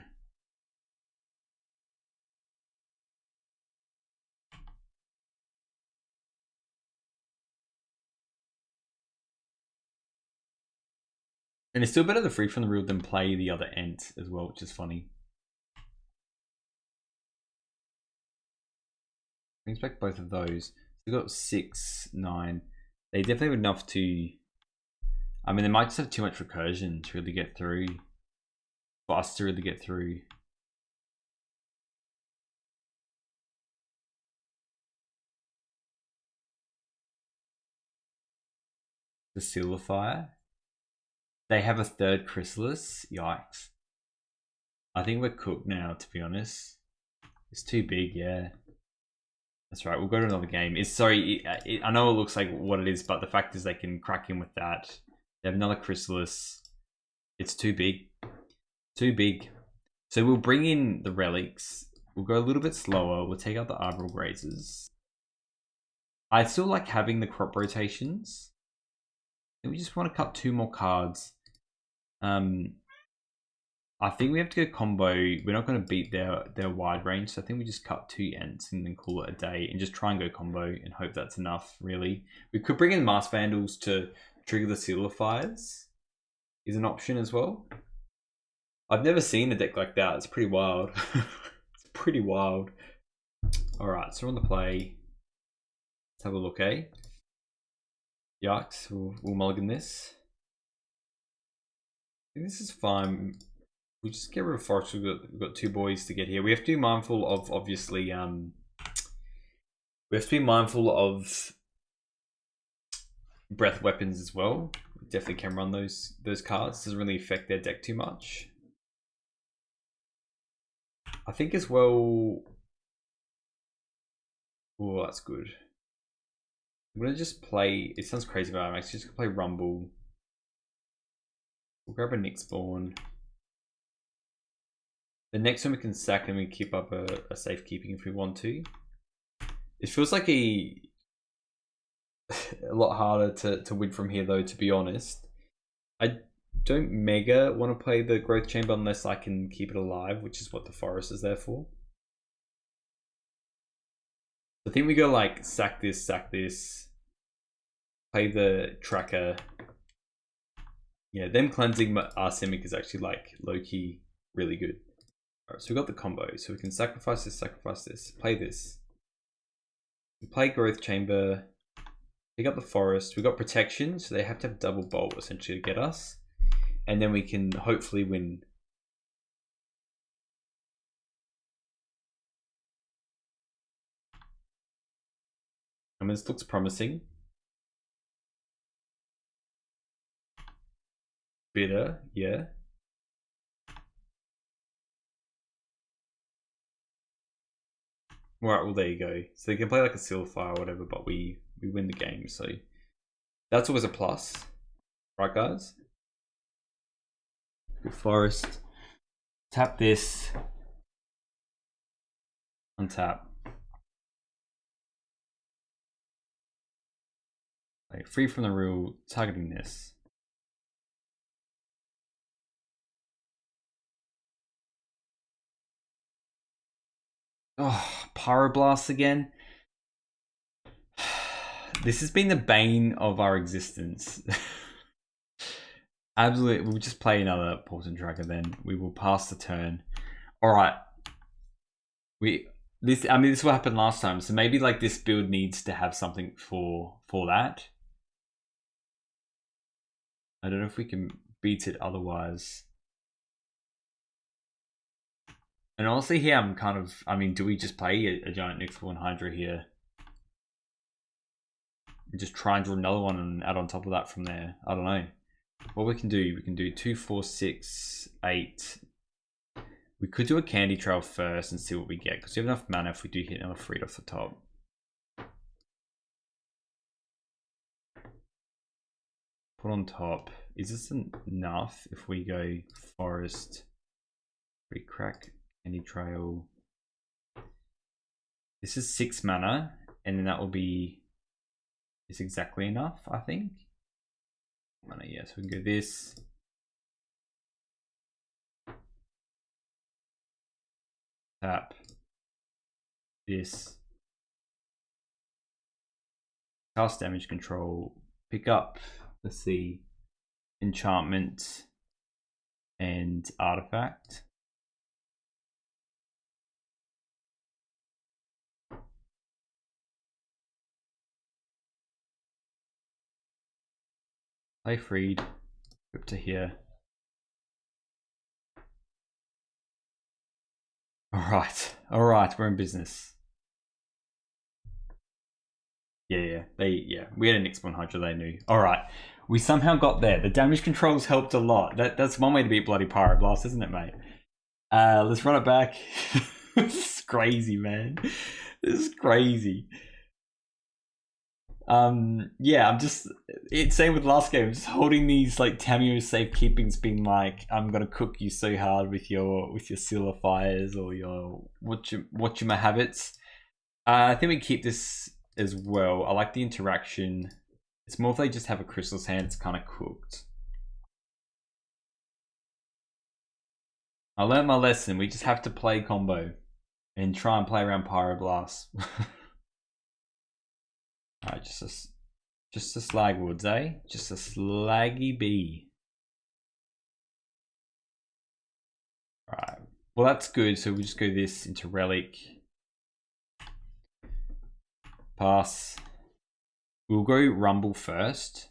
And it's still better to free from the rule than play the other Ent as well, which is funny. Brings back both of those. So we've got 6, 9. They definitely have enough to... I mean, they might just have too much recursion to really get through. For us to really get through. The Silverfire. They have a 3rd Chrysalis. Yikes. I think we're cooked now, to be honest. It's too big, yeah. That's right, we'll go to another game. I know it looks like what it is, but the fact is they can crack in with that. They have another Chrysalis. It's too big. Too big. So we'll bring in the relics. We'll go a little bit slower. We'll take out the Arbor Grazers. I still like having the crop rotations. And we just want to cut 2 more cards. I think we have to go combo. We're not going to beat their wide range, so I think we just cut 2 Ents and then call it a day and just try and go combo and hope that's enough, really. We could bring in Mass Vandals to trigger the Sealer Fires, is an option as well. I've never seen a deck like that. It's pretty wild. It's pretty wild. Alright, so we're on the play. Let's have a look, eh? Yikes, we'll mulligan this. I think this is fine. We just get rid of Forest. We've got 2 boys to get here. We have to be mindful of, obviously, we have to be mindful of breath weapons as well. We definitely can run those cards. Doesn't really affect their deck too much. I think as well. Oh, that's good. I'm gonna just play. It sounds crazy, but I'm actually just gonna play Rumble. We'll grab a Nyx Spawn. The next one we can sack and we keep up a safekeeping if we want to. It feels like a lot harder to win from here though, to be honest. I don't mega want to play the Growth Chamber unless I can keep it alive, which is what the Forest is there for. I think we go like sack this, play the Tracker. Yeah, them cleansing Arsemic is actually like low-key really good. Alright, so we got the combo. So we can sacrifice this, play this. We play Growth Chamber, pick up the Forest. We got protection, so they have to have double bolt essentially to get us. And then we can hopefully win. I mean, this looks promising. Bitter, yeah. Right, well there you go. So they can play like a Silphire or whatever, but we win the game, so that's always a plus. Right guys? Good Forest. Tap this. Untap. Like, free from the rule, targeting this. Oh, Pyroblast again. This has been the bane of our existence. Absolutely, we'll just play another Poison Tracker then. We will pass the turn. Alright. This is what happened last time, so maybe like this build needs to have something for that. I don't know if we can beat it otherwise. And honestly here I'm kind of, I mean, do we just play a giant Nyx Spawn Hydra here? And just try and draw another one and add on top of that from there. I don't know. What we can do 2, 4, 6, 8. We could do a Candy Trail first and see what we get, because we have enough mana if we do hit another Freed off the top. Put on top. Is this enough if we go Forest, we crack Candy Trail? This is 6 mana, and then that will be, it's exactly enough, I think. Mana, yeah, so we can go this. Tap this, cast damage control, pick up, let's see, enchantment and artifact. Play Freed, up to here. All right, we're in business. Yeah, we had a Nyx Spawn Hydra, they knew. All right, we somehow got there. The damage controls helped a lot. That's one way to beat bloody Pyroblast, isn't it, mate? Let's run it back. This is crazy, man. This is crazy. Yeah, I'm just, it's same with last game, just holding these like Tameo safekeepings, being like, I'm gonna cook you so hard with your Sealer Fires or your Watchuma habits. I think we keep this as well. I like the interaction. It's more if they just have a Crystal's Hand, it's kind of cooked. I learned my lesson. We just have to play combo and try and play around Pyroblast. Alright, just a Slagwoods, eh? Just a slaggy bee. Alright. Well, that's good. So we'll just go this into Relic. Pass. We'll go Rumble first.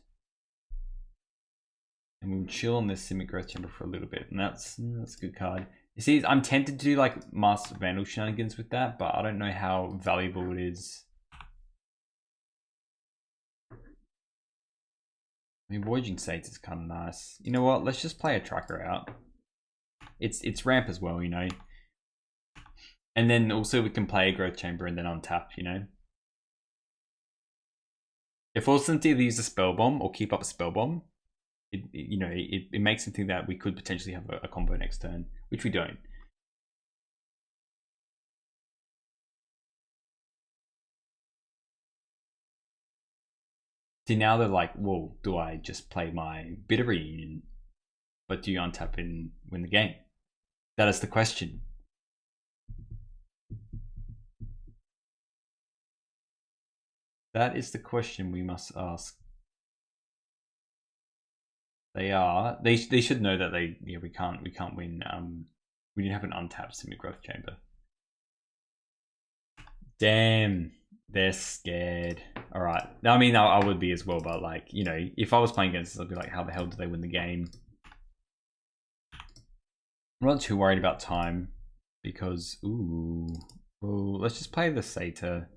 And we'll chill on this Simic Growth Chamber for a little bit. And that's a good card. You see, I'm tempted to do like Master Vandal shenanigans with that, but I don't know how valuable it is. I mean, Voyaging Saints is kind of nice. You know what? Let's just play a tracker out. It's ramp as well, you know. And then also we can play a Growth Chamber and then untap, you know. If Austin either use a Spell Bomb or keep up a Spell Bomb, it makes something that we could potentially have a combo next turn, which we don't. See, now they're like, well, do I just play my Bitter Reunion, but do you untap and win the game? That is the question. That is the question we must ask. They should know that we can't win. We didn't have an untapped Simic Growth Chamber. Damn, they're scared. All right. I mean, I would be as well, but like, you know, if I was playing against this, I'd be like, how the hell do they win the game? I'm not too worried about time because, well, let's just play the Satyr.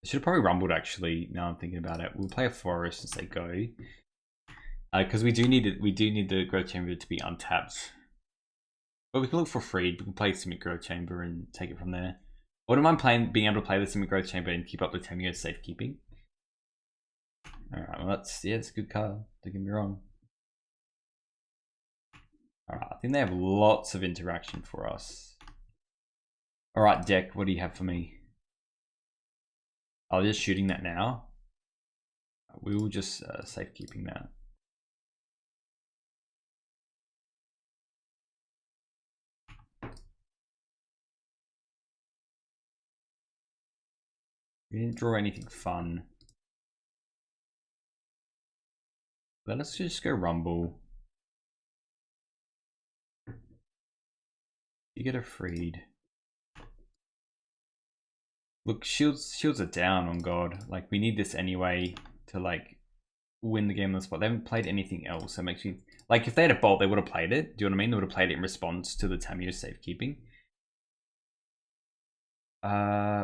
I should have probably rumbled actually. Now I'm thinking about it. We'll play a Forest and say go, because we do need the Growth Chamber to be untapped. But we can look for Freed. We can play Simic Growth Chamber and take it from there. I wouldn't mind being able to play the Simic Growth Chamber and keep up the Tamio safekeeping. Alright, well it's a good card, don't get me wrong. Alright, I think they have lots of interaction for us. Alright, deck, what do you have for me? Oh, just shooting that now. We will just safekeeping that. We didn't draw anything fun. Let us just go Rumble. You get a Freed. Look, shields are down on God. Like, we need this anyway to like win the game on the spot. They haven't played anything else. That makes me like, if they had a bolt, they would have played it. Do you know what I mean? They would have played it in response to the Tamio safekeeping.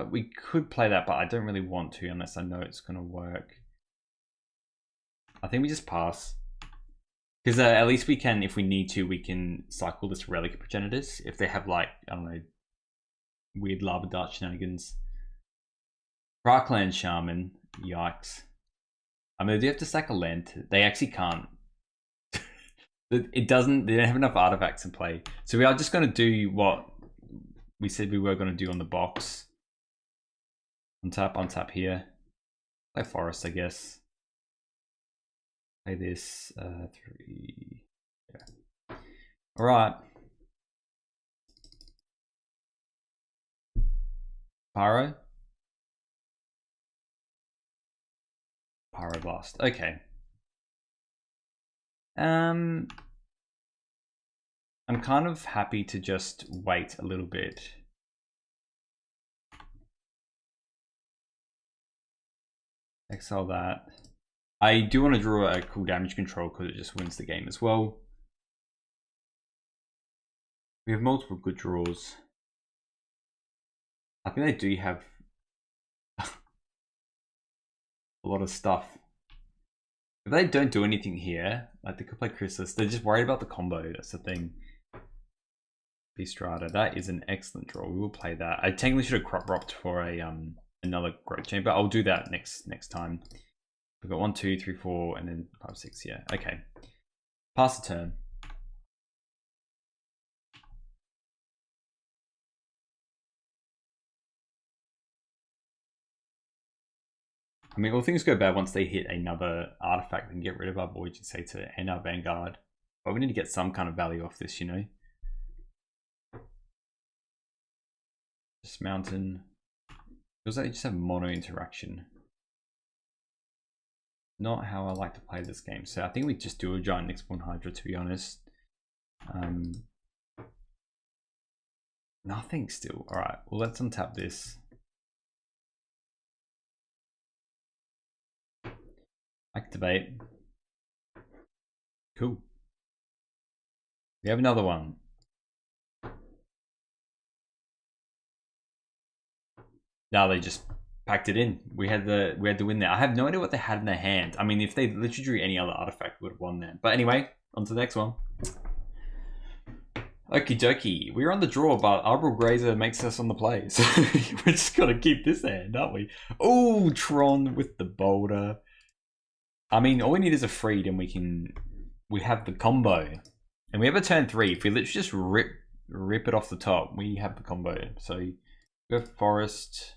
We could play that, but I don't really want to unless I know it's gonna work. I think we just pass. Because at least we can, if we need to, we can cycle this Relic Progenitors. If they have like, I don't know, weird Lava Dart shenanigans. Rockland Shaman, yikes. I mean, they do have to sack a land. They actually can't. They don't have enough artifacts in play. So we are just going to do what we said we were going to do on the box. Untap here. Play Forest, I guess. Play this, 3. Yeah. Alright. Pyro. Pyroblast. Okay. I'm kind of happy to just wait a little bit. Exile that. I do want to draw a cool damage control because it just wins the game as well. We have multiple good draws. I think they do have a lot of stuff. If they don't do anything here, like they could play Chrysalis, they're just worried about the combo. That's the thing. Beastrata, that is an excellent draw. We will play that. I technically should have crop ropped for a another Growth Chamber. I'll do that next time. We've got 1, 2, 3, 4, and then 5, 6. Yeah, okay. Pass the turn. I mean, all things go bad once they hit another artifact and get rid of our Voyaging Satyr and our Vanguard. But we need to get some kind of value off this, you know. This mountain. Feels like you just have mono interaction. Not how I like to play this game. So I think we just do a giant next spawn Hydra, to be honest. Nothing still. Alright, well let's untap this. Activate. Cool. We have another one. Now they just packed it in. We had the win there. I have no idea what they had in their hand. I mean, if they literally drew any other artifact, we would have won there. But anyway, on to the next one. Okie dokie. We're on the draw, but Arbor Grazer makes us on the play. So we're just gonna keep this hand, aren't we? Oh, Tron with the boulder. I mean, all we need is a freed and we have the combo. And we have a turn 3. If we literally just rip it off the top, we have the combo. So we have Forest.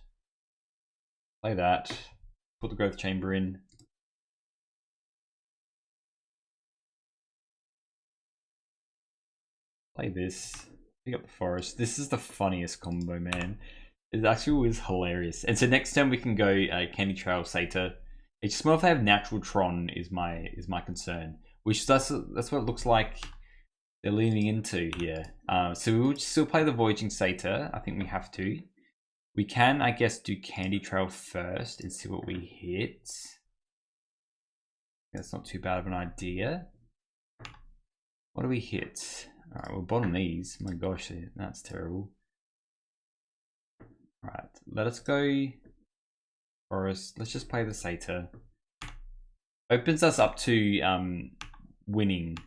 Play that. Put the Growth Chamber in. Play this. Pick up the Forest. This is the funniest combo, man. It actually was hilarious. And so next turn we can go Candy Trail Satyr. It's just more if they have natural Tron is my concern. Which that's what it looks like they're leaning into here. So we will still play the Voyaging Satyr. I think we have to. We can, I guess, do Candy Trail first and see what we hit. That's not too bad of an idea. What do we hit? Alright, we'll bottom these. My gosh, that's terrible. Alright, let us go Boros. Let's just play the Satyr. Opens us up to winning.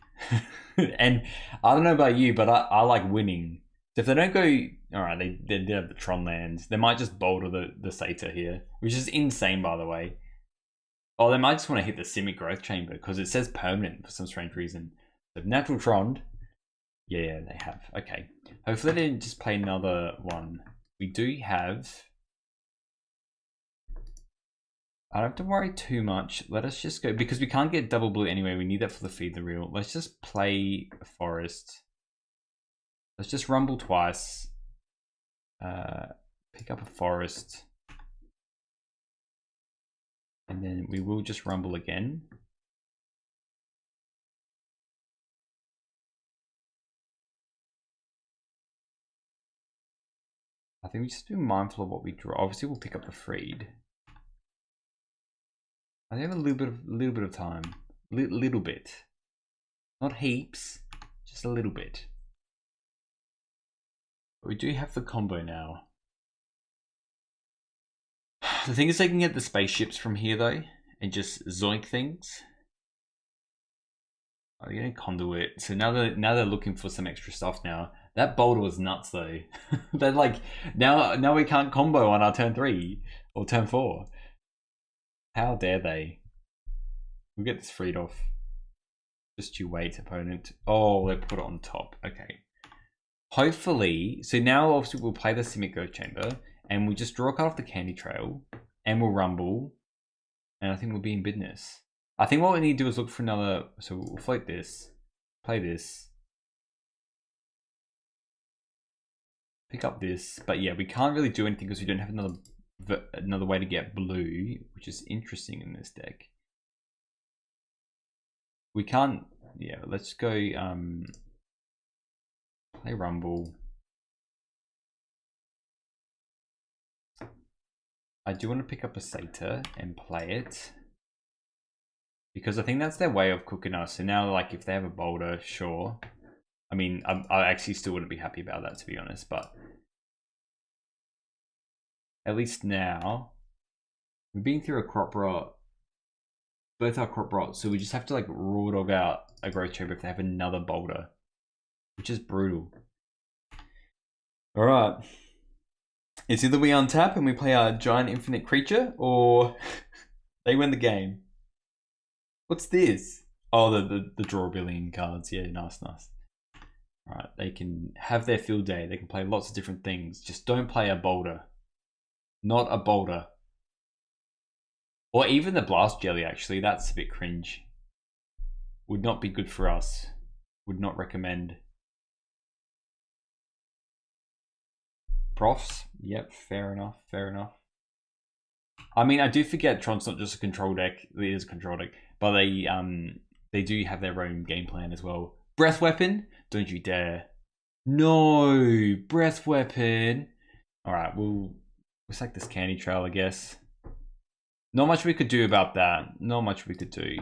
And I don't know about you, but I like winning. So if they don't go, alright, they did have the Tron lands. They might just boulder the Satyr here, which is insane, by the way. Oh, they might just want to hit the Simic Growth Chamber because it says permanent for some strange reason. So natural Tron. Yeah, they have. Okay. Hopefully they didn't just play another one. We do have... I don't have to worry too much. Let us just go, because we can't get double blue anyway. We need that for the Feed the Real. Let's just play a Forest. Let's just rumble twice. Pick up a Forest. And then we will just rumble again. I think we just be mindful of what we draw. Obviously we'll pick up the Freed. I have a little bit of time. Little bit. Not heaps, just a little bit. But we do have the combo now. The thing is they can get the spaceships from here though, and just zoink things. Oh, they're getting conduit. So now they're looking for some extra stuff now. That boulder was nuts though. They're like, now we can't combo on our turn 3 or turn 4. How dare they? We'll get this freed off. Just you wait, opponent. Oh, they put it on top. Okay. Hopefully, so now obviously we'll play the Simic Growth Chamber and we'll just draw a card off the Candy Trail and we'll rumble. And I think we'll be in business. I think what we need to do is look for another, so we'll float this, play this. Pick up this, but yeah, we can't really do anything because we don't have another way to get blue, which is interesting in this deck. We can't, yeah, let's go play Rumble. I do want to pick up a Satyr and play it, because I think that's their way of cooking us. So now, like, if they have a boulder, sure. I mean, I actually still wouldn't be happy about that, to be honest, but at least now we've been through a crop rot, both our crop rot, so we just have to like raw dog out a Growth Chamber if they have another boulder, which is brutal. All right, it's either we untap and we play our giant infinite creature, or they win the game. What's this? Oh, the draw billion cards. Yeah, nice. All right, they can have their field day. They can play lots of different things. Just don't play a boulder. Not a boulder. Or even the blast jelly, actually. That's a bit cringe. Would not be good for us. Would not recommend. Profs, yep, fair enough, fair enough. I mean, I do forget Tron's not just a control deck. It is a control deck, but they do have their own game plan as well. Breath weapon, don't you dare! No, breath weapon. All right, we'll sack this candy trail, I guess. Not much we could do about that. Not much we could do.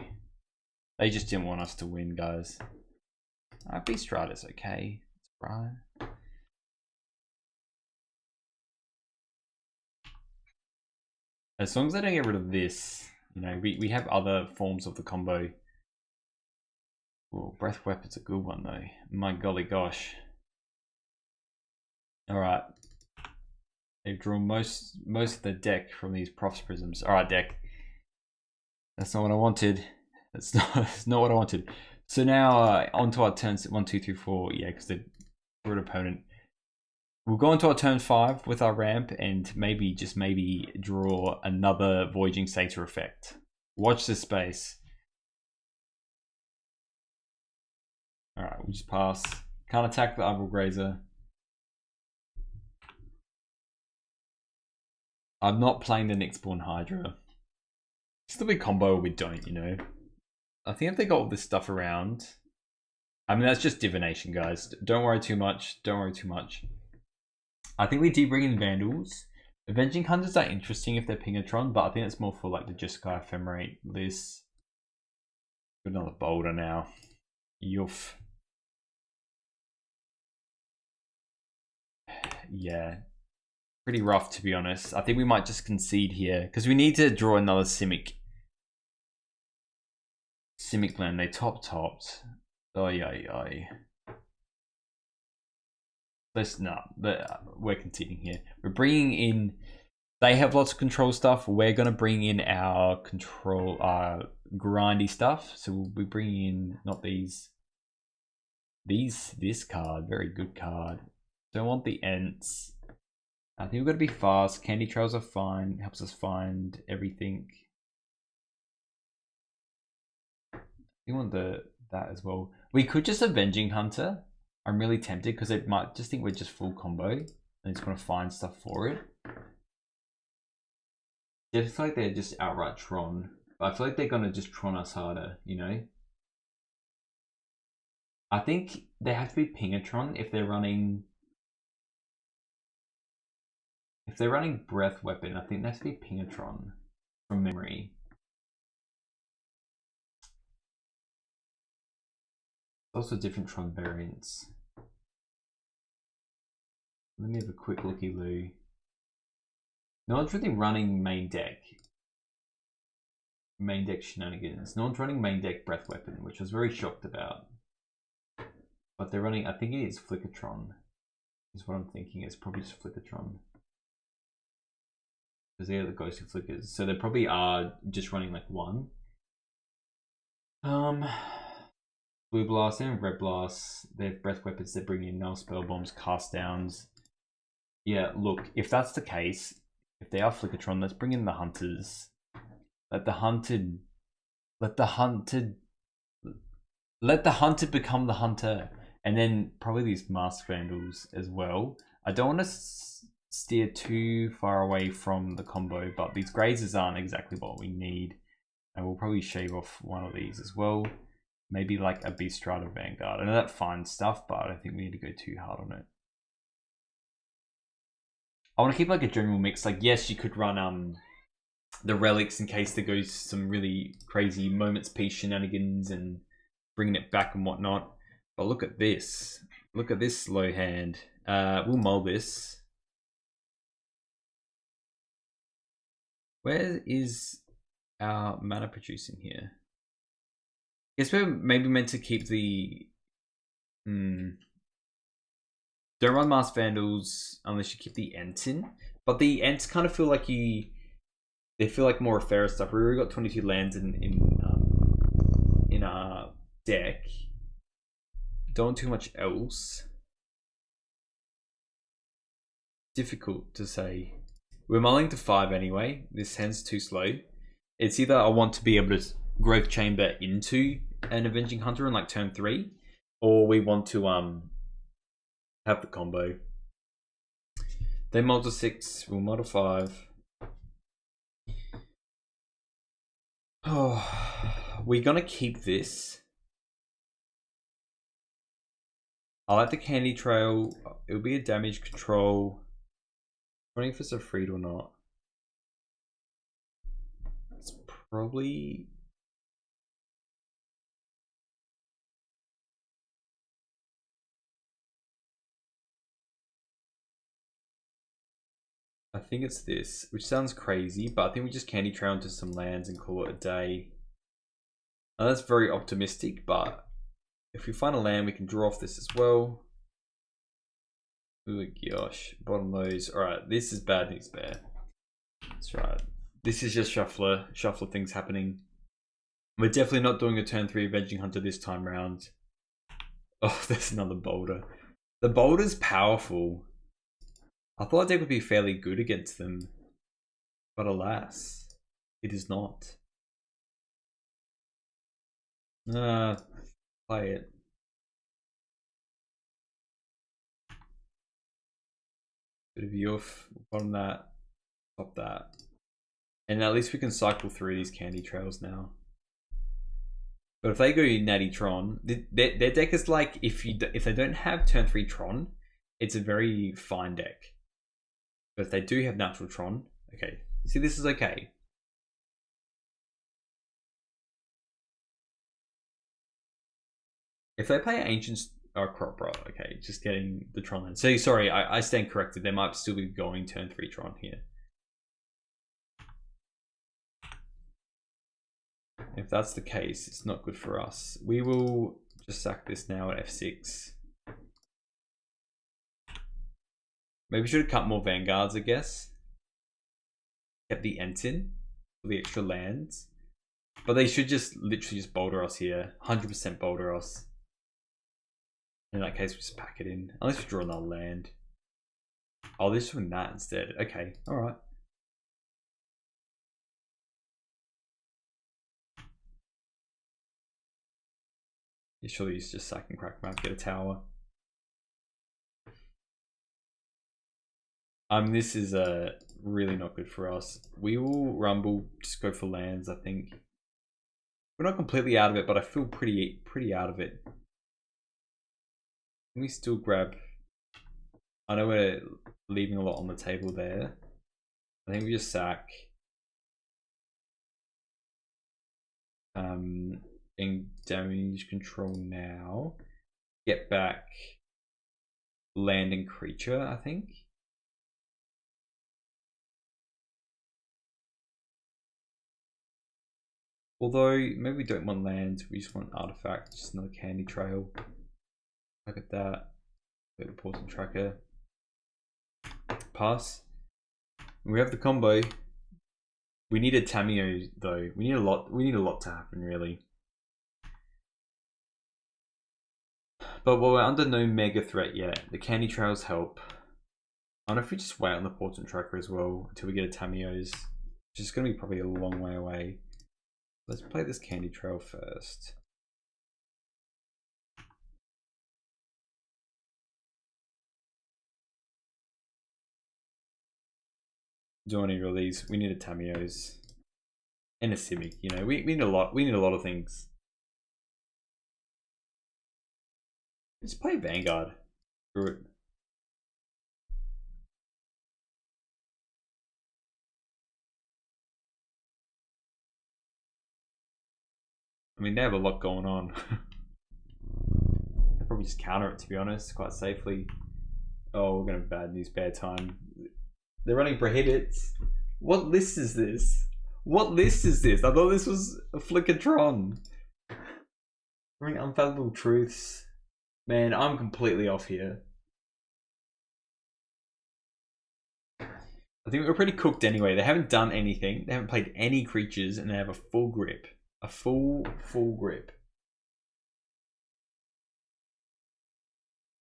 They just didn't want us to win, guys. Beast Rider's okay. It's right. As long as I don't get rid of this, you know, we have other forms of the combo. Well, breath weapon's a good one though. My golly gosh. Alright. They've drawn most of the deck from these Profs Prisms. Alright, deck. That's not what I wanted. That's not what I wanted. So now onto our turns 1, 2, 3, 4. Yeah, because they're an opponent. We'll go into our turn 5 with our ramp and maybe, just maybe, draw another Voyaging Satyr effect. Watch this space. Alright, we'll just pass. Can't attack the Arbor Grazer. I'm not playing the Nyxborn Hydra. It's the big combo we don't, you know. I think if they got all this stuff around... I mean, that's just divination, guys. Don't worry too much. Don't worry too much. I think we do bring in Vandals. Avenging Hunters are interesting if they're Pingatron, but I think it's more for like the Jeskai Ephemerate list. Another Boulder now. Yuff. Yeah. Pretty rough, to be honest. I think we might just concede here because we need to draw another Simic land. They topped. Oy. Let's we're conceding here. We're bringing in. They have lots of control stuff. We're gonna bring in our control, grindy stuff. So we'll be bringing in not these. This card, very good card. Don't want the Ents. I think we've got to be fast. Candy trails are fine. Helps us find everything. You want that as well. We could just Avenging Hunter. I'm really tempted because it might just think we're just full combo and it's going to find stuff for it. I feel like they're just outright Tron. But I feel like they're going to just Tron us harder, you know? I think they have to be Pingatron if they're running... If they're running Breath Weapon, I think that has to be Pingatron from memory. Also different Tron variants. Let me have a quick looky-loo. No one's really running main deck. Main deck shenanigans. No one's running main deck Breath Weapon, which I was very shocked about. But they're running, I think it is Flickertron. Is what I'm thinking. It's probably just Flickertron. Because they are the ghostly flickers. So they probably are just running like one. Blue Blast and Red Blast. They have breath weapons, they're bringing in null spell bombs, cast downs. Yeah, look, if that's the case, if they are Flickertron, let's bring in the hunters. Let the hunted become the hunter. And then probably these Mask Vandals as well. I don't want to steer too far away from the combo, but these grazers aren't exactly what we need, and we'll probably shave off one of these as well. Maybe like a Beast Rider Vanguard. I know that finds stuff, but I don't think we need to go too hard on it. I want to keep like a general mix. Like, yes, you could run the relics in case there goes some really crazy Moments Peace shenanigans and bringing it back and whatnot. But look at this. Look at this slow hand. We'll mull this. Where is our mana producing here? I guess we're maybe meant to keep the... Don't run Masked Vandals unless you keep the Ents in. But the Ents kind of feel like they feel like more Affair stuff. We already got 22 lands in our deck. Don't want too much else. Difficult to say. We're mulling to 5 anyway. This hand's too slow. It's either I want to be able to Growth Chamber into an Avenging Hunter on like turn 3, or we want to have the combo. They mod to 6, we'll mod to 5. Oh, we're gonna keep this. I like the candy trail. It'll be a damage control. I'm wondering if it's a freed or not. It's probably. I think it's this, which sounds crazy, but I think we just candy trail into some lands and call it a day. Now that's very optimistic, but if we find a land, we can draw off this as well. Oh gosh, bottom those. Alright, this is bad news bear. That's right. This is just shuffler things happening. We're definitely not doing a turn 3 Avenging Hunter this time round. Oh, there's another boulder. The boulder's powerful. I thought deck would be fairly good against them, but alas, it is not. Play it. Bit of Yuff, bottom that, top that. And at least we can cycle through these candy trails now. But if they go Natty Tron, their deck is like, if they don't have turn 3 Tron, it's a very fine deck. But if they do have natural Tron, okay. See, this is okay. If they play Ancients or Cropra, okay, just getting the Tron land. So sorry, I stand corrected. They might still be going turn 3 Tron here. If that's the case, it's not good for us. We will just sack this now at F6. Maybe we should have cut more Vanguards, I guess. Kept the Entin for the extra lands. But they should just literally just boulder us here. 100% boulder us. In that case, we just pack it in. Unless we draw another land. Oh, they're just doing that instead. Okay, alright. Yeah, surely he's just sack and crack map, get a tower. This is really not good for us. We will rumble, just go for lands, I think. We're not completely out of it, but I feel pretty out of it. Can we still grab... I know we're leaving a lot on the table there. I think we just sack. In damage control now. Get back land and creature, I think. Although, maybe we don't want land, we just want artifacts, just another candy trail. Look at that. Go to Portal Tracker. Pass. We have the combo. We need a Tameo though. We need a lot to happen really. But while we're under no mega threat yet, the candy trails help. I don't know if we just wait on the Portal Tracker as well until we get a Tameo's, which is going to be probably a long way away. Let's play this candy trail first. Do any of these? We need a Tameo's and a Simic. You know, we need a lot. We need a lot of things. Let's play Vanguard. Screw it. I mean, they have a lot going on. They'll probably just counter it, to be honest, quite safely. Oh, we're gonna have bad news, bad time. They're running prohibits. What list is this? What list is this? I thought this was a Flickertron. Running Unfathomable Truths. Man, I'm completely off here. I think we're pretty cooked anyway. They haven't done anything. They haven't played any creatures, and they have a full grip. A full grip.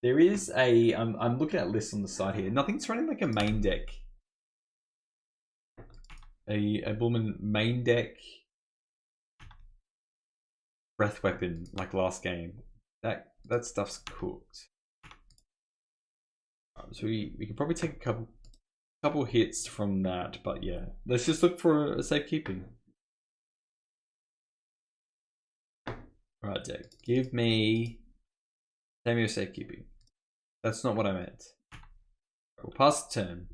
There is a... I'm looking at lists on the side here. Nothing's running like a main deck. A Bullman main deck. Breath Weapon, like last game. That that stuff's cooked. So we could probably take a couple hits from that, but yeah, let's just look for a safekeeping. Right, Jack, give me a safekeeping. That's not what I meant. We'll pass the turn.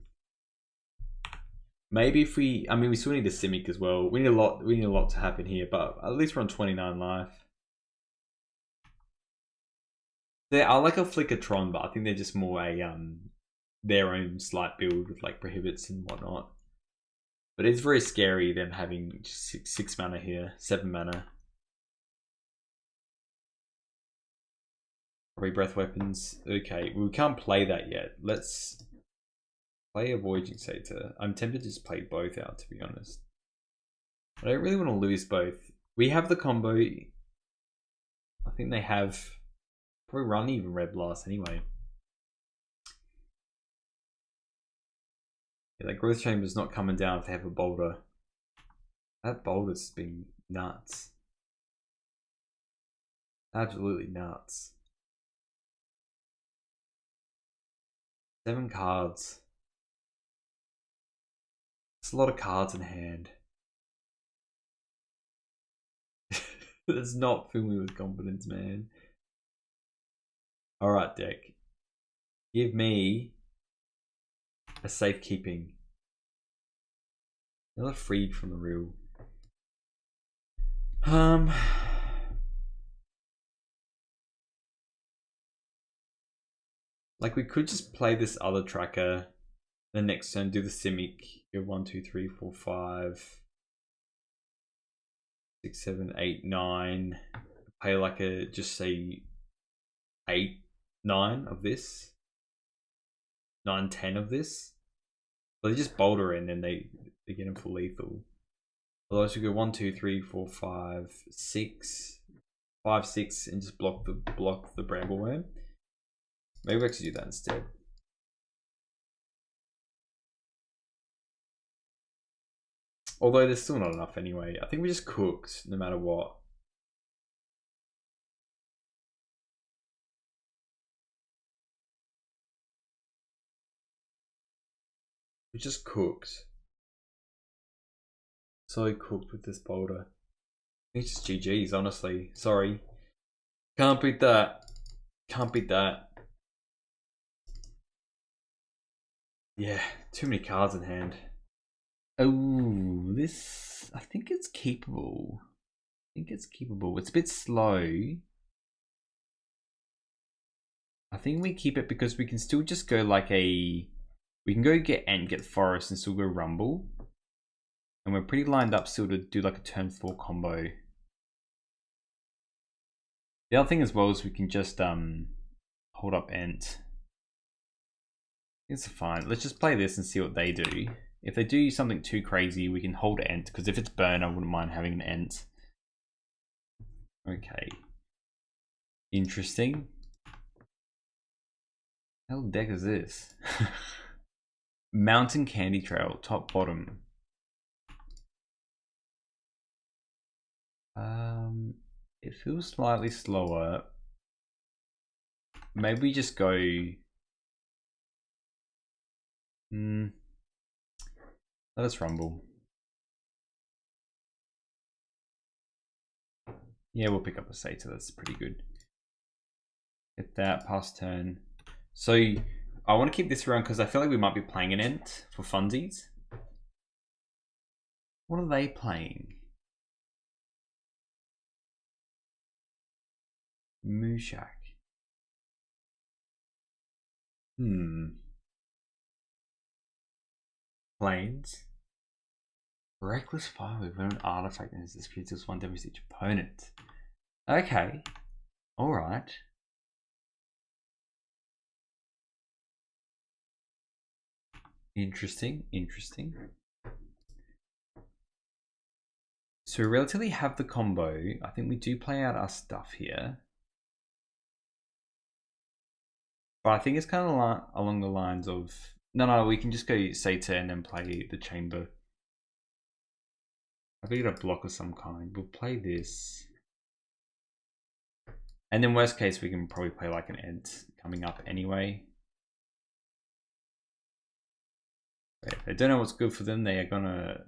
Maybe if we still need a Simic as well. We need a lot to happen here, but at least we're on 29 life. They are like a flicker Tron, but I think they're just more a their own slight build with like prohibits and whatnot. But it's very scary them having six mana here, 7 mana. Probably breath weapons. Okay, we can't play that yet. Let's play a Voyaging Satyr. I'm tempted to just play both out, to be honest. But I don't really want to lose both. We have the combo. I think they have probably run even Red Blast anyway. Yeah, that Growth Chamber's not coming down if they have a Boulder. That Boulder's been nuts. Absolutely nuts. 7 cards. It's a lot of cards in hand. That's not filling me with confidence, man. Alright, deck. Give me a safekeeping. Another freed from the real. Like we could just play this other tracker. The next turn do the Simic. Go 1, 2, 3, 4, 5, 6, 7, 8, 9. Play like a just say 8, 9 of this. 9, 10 of this. But they just Boulder in and they get him for lethal. Otherwise we go 1, 2, 3, 4, 5, 6. 5, 6 and just block the Brambleworm. Maybe we actually do that instead. Although there's still not enough anyway. I think we just cooked no matter what. We just cooked. So cooked with this Boulder. It's just GG's, honestly. Sorry. Can't beat that. Can't beat that. Yeah, too many cards in hand. Oh, this... I think it's keepable. It's a bit slow. I think we keep it because we can still just go like a... We can go get Ent, get Forest, and still go Rumble. And we're pretty lined up still to do like a turn 4 combo. The other thing as well is we can just hold up Ent. It's fine. Let's just play this and see what they do. If they do something too crazy, we can hold Ent, because if it's burn, I wouldn't mind having an Ent. Okay. Interesting. How the deck is this? Mountain Candy Trail, top bottom. It feels slightly slower. Maybe we just go... Let us Rumble. Yeah, we'll pick up a Satyr, that's pretty good. Get that, pass turn. So, I want to keep this around because I feel like we might be playing an Ent for funsies. What are they playing? Mooshak. Planes. Reckless Fire with an artifact and this creates 1 damage to each opponent. Okay. Alright. Interesting. So we relatively have the combo. I think we do play out our stuff here. But I think it's kind of along the lines of... No, we can just go Satyr and then play the Chamber. I think get a block of some kind. We'll play this. And then worst case, we can probably play like an Ent coming up anyway. But if they don't know what's good for them, they are gonna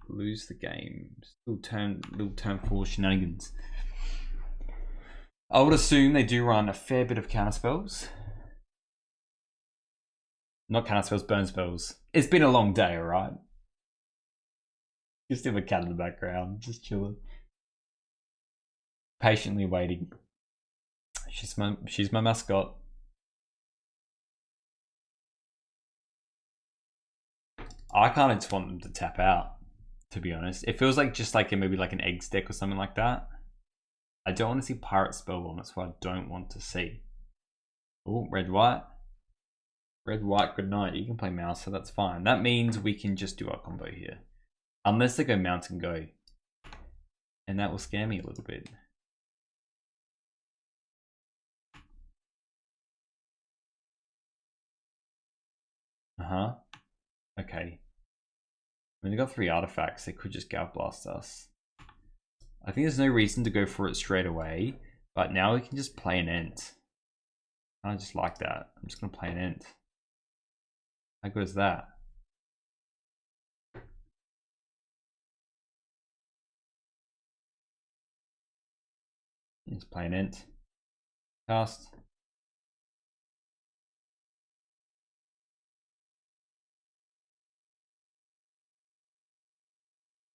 lose the game. Little turn 4 shenanigans. I would assume they do run a fair bit of counter spells. Not counter spells, burn spells. It's been a long day, alright? Just have a cat in the background, just chilling. Patiently waiting. She's my mascot. I kind of just want them to tap out, to be honest. It feels like just like maybe like an eggs deck or something like that. I don't want to see Pirate Spellbomb. That's what I don't want to see. Oh, red white. Red white, good night. You can play mouse, so that's fine. That means we can just do our combo here. Unless they go mount and go. And that will scare me a little bit. Uh-huh. Okay. When they got 3 artifacts, they could just Gouth Blast us. I think there's no reason to go for it straight away, but now we can just play an Ent. I just like that. I'm just gonna play an Ent. How good is that? Just play an Ent. Cast.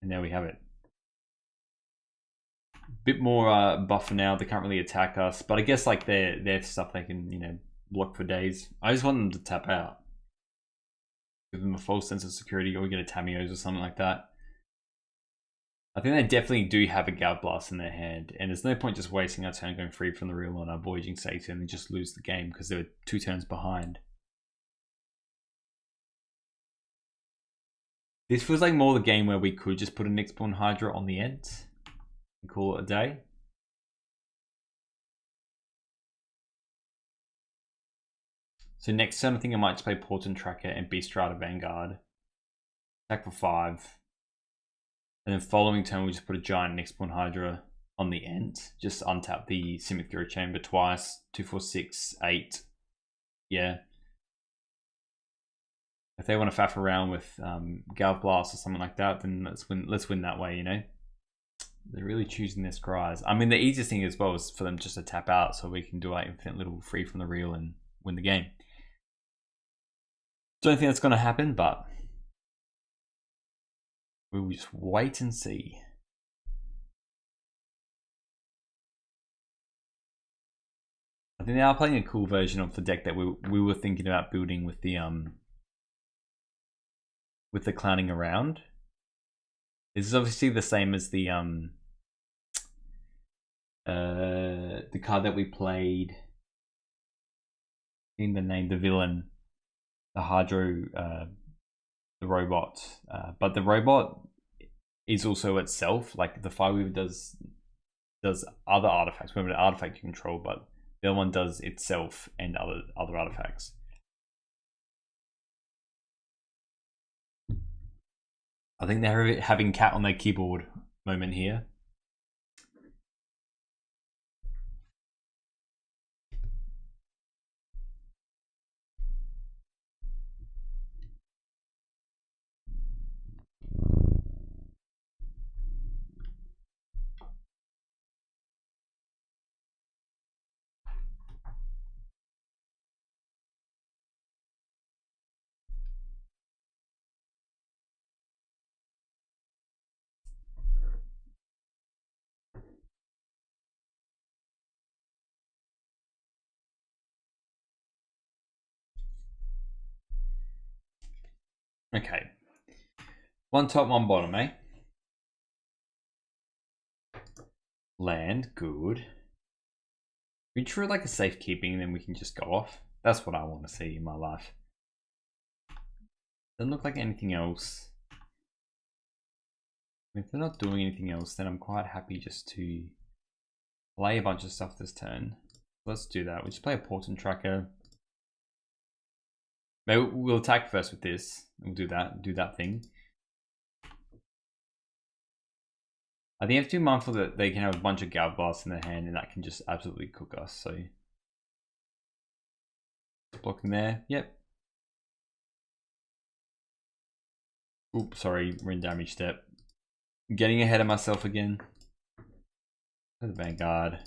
And there we have it. Bit more buffer now. They can't really attack us, but I guess like their stuff they can, you know, block for days. I just want them to tap out. Give them a false sense of security, or we get a Tamiyo's or something like that. I think they definitely do have a Gouth Blast in their hand, and there's no point just wasting our turn going free from the real on our Voyaging Satan and just lose the game because they're 2 turns behind. This feels like more the game where we could just put a Nyxborn Hydra on the Ent and call it a day. So next turn I think I might just play Portent Tracker and Beast Rider Vanguard. Attack for 5. And then following turn we just put a giant Nyxborn Hydra on the Ent. Just untap the Simic Fury Chamber twice. 2, 4, 6, 8. Yeah. If they want to faff around with Gouth Blast or something like that, then let's win that way, you know? They're really choosing their scries. I mean, the easiest thing as well is for them just to tap out so we can do like infinite little free from the real and win the game. Don't think that's going to happen, but we'll just wait and see. I think they are playing a cool version of the deck that we were thinking about building with the clowning around. This is obviously the same as the card that we played. In the name, the villain, the Hydro, the robot. But the robot is also itself, like the Fireweaver does other artifacts. Remember, the artifact you control, but the other one does itself and other artifacts. I think they're having cat on their keyboard moment here. Okay. 1 top, 1 bottom, eh? Land, good. We try like a safekeeping and then we can just go off. That's what I want to see in my life. Doesn't look like anything else. If they're not doing anything else, then I'm quite happy just to play a bunch of stuff this turn. Let's do that. We'll just play a Portent Tracker. Maybe we'll attack first with this. We'll do that thing. I think it's too mindful that they can have a bunch of Gal Blasts in their hand and that can just absolutely cook us. So blocking there. Yep. Oops, sorry, we're in damage step. Getting ahead of myself again. Play the Vanguard.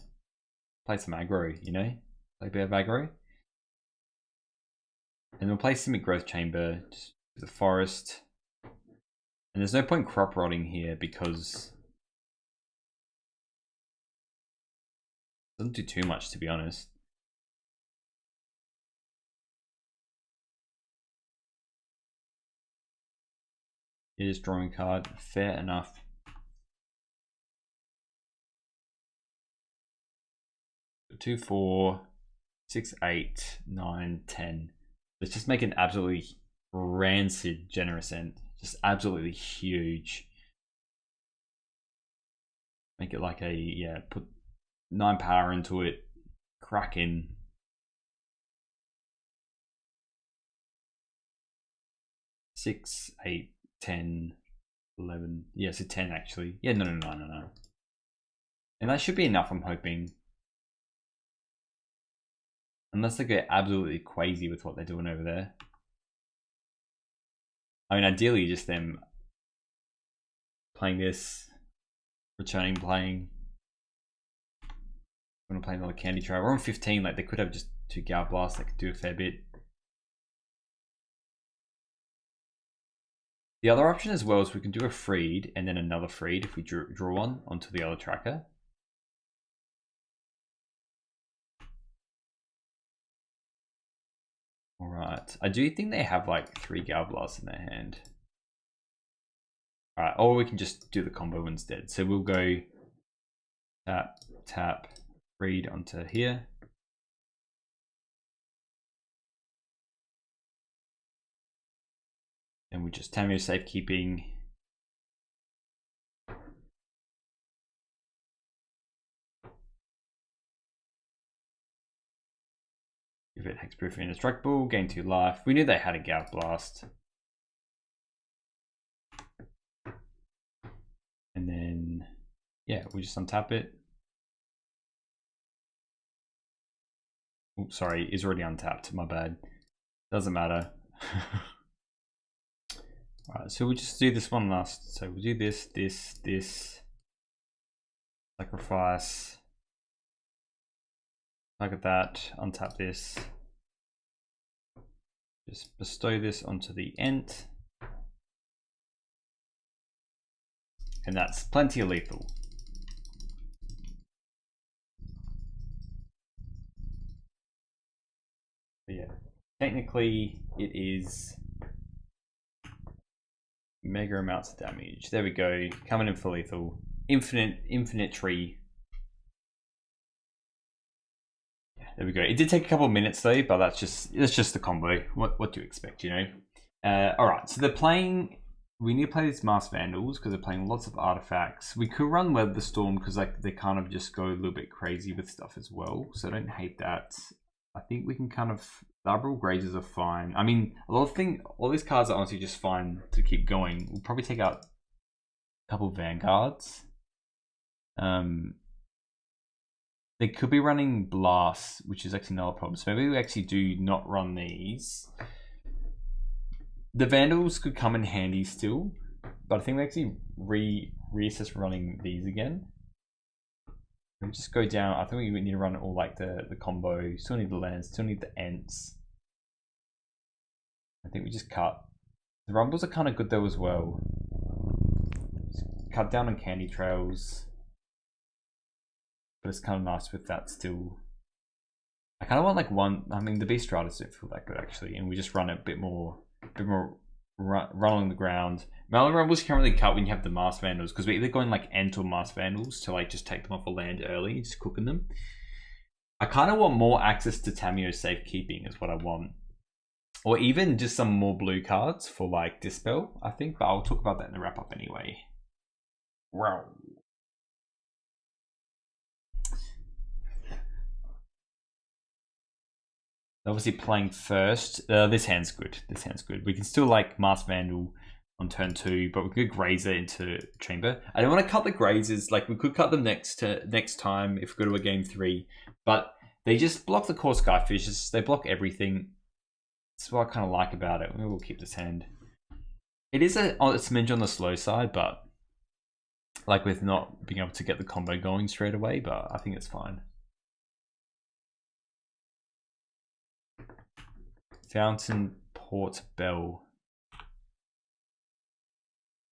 Play some aggro, you know? Play a bit of aggro. And we'll play Simic Growth Chamber, just the forest. And there's no point crop rotting here because it doesn't do too much, to be honest. It is drawing a card, fair enough. Two, 4, 6, 8, 9, 10. Let's just make an absolutely rancid generous end. Just absolutely huge. Make it like a, yeah, put 9 power into it. Crack in. Six, 8, 10, 11. Yeah, so 10 actually. Yeah, no. And that should be enough, I'm hoping. Unless they go absolutely crazy with what they're doing over there. I mean, ideally, just them playing this, returning, playing. I'm gonna play another Candy Trail. We're on 15. Like they could have just 2 Gal Blasts that could do a fair bit. The other option as well is we can do a Freed and then another Freed if we draw one onto the other tracker. Alright, I do think they have like 3 Gal Blasts in their hand. Alright, or we can just do the combo instead. So we'll go tap, tap, Freed onto here. And we just Tamio safekeeping. Give it Hexproof and Indestructible, gain 2 life. We knew they had a Gal Blast. And then, yeah, we just untap it. Oops, sorry, it's already untapped, my bad. Doesn't matter. Alright, so we'll just do this one last. So we'll do this. Sacrifice. Look at that, untap this. Just bestow this onto the Ent. And that's plenty of lethal. But yeah, technically it is mega amounts of damage. There we go, coming in for lethal. Infinite tree. Yeah, there we go. It did take a couple of minutes though, but that's just the combo. What do you expect, you know? Alright, so they're playing. We need to play these Masked Vandals because they're playing lots of artifacts. We could run Weather the Storm because like they kind of just go a little bit crazy with stuff as well. So I don't hate that. I think we can kind of, the Arbor Grazers are fine. I mean, all these cards are honestly just fine to keep going. We'll probably take out a couple of Vanguards. They could be running Blast, which is actually not a problem. So maybe we actually do not run these. The Vandals could come in handy still, but I think we actually reassess running these again. We just go down. I think we need to run all like the combo. Still need the lands. Still need the Ents. I think we just cut. The Rumbles are kind of good though as well. Just cut down on Candy Trails, but it's kind of nice with that still. I kind of want like one. I mean, the Beast Riders don't feel that good actually, and we just run it a bit more run on the ground. Mallow Rumbles currently cut when you have the Masked Vandals because we're either going like Ent or Masked Vandals to like just take them off a land early, just cooking them. I kind of want more access to Tamio safekeeping is what I want. Or even just some more blue cards for like Dispel, I think, but I'll talk about that in the wrap up anyway. Wow. Obviously playing first. This hand's good. This hand's good. We can still like Masked Vandal on turn 2, but we could graze it into chamber. I don't want to cut the grazes. Like, we could cut them next time if we go to a game 3, but they just block the core Skyfishes. They block everything. That's what I kind of like about it. Maybe we'll keep this hand. It is a smidge on the slow side, but like with not being able to get the combo going straight away, but I think it's fine. Fountain Port Bell.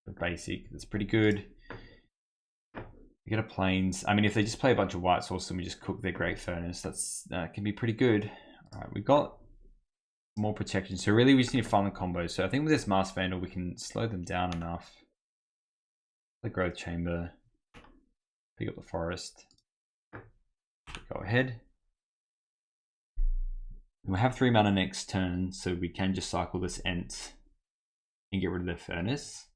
The basic, that's pretty good. We get a plains. I mean, if they just play a bunch of white source and we just cook their Great Furnace, that can be pretty good. All right, we got more protection. So really we just need to farm the combos. So I think with this Masked Vandal, we can slow them down enough. The Growth Chamber. Pick up the Forest. Go ahead. And we have 3 mana next turn, so we can just cycle this Ent and get rid of the Furnace.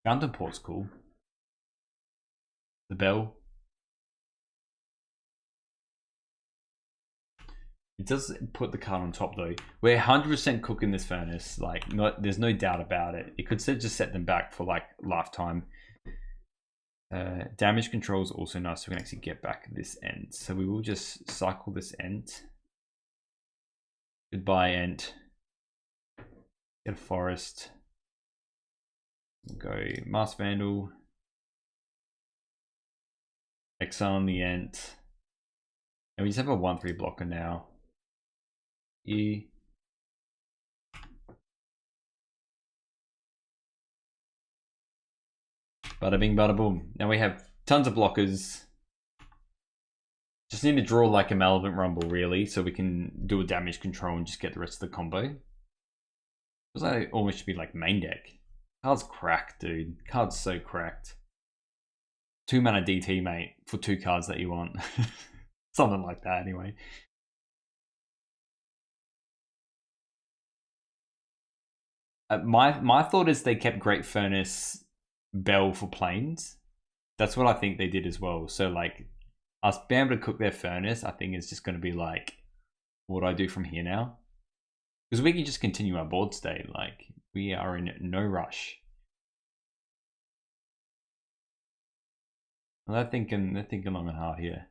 Fountain Port's cool. The Bell. It does put the card on top though. We're 100% cooking this Furnace. Like, there's no doubt about it. It could just set them back for like lifetime. Damage control is also nice, so we can actually get back this Ent. So we will just cycle this Ent. Goodbye Ent. Get a Forest. We'll go Masked Vandal. Exile on the Ent. And we just have a 1/3 blocker now. Bada bing, bada boom. Now we have tons of blockers. Just need to draw like a Malevolent Rumble, really, so we can do a damage control and just get the rest of the combo. Feels like it almost should be like main deck. Card's cracked, dude. Card's so cracked. 2 mana DT, mate, for 2 cards that you want. Something like that, anyway. My thought is they kept Great Furnace Bell for planes. That's what I think they did as well. So like us being able to cook their Furnace, I think is just going to be like, what do I do from here now? Because we can just continue our board state. Like, we are in no rush. Well, they're thinking long and hard here.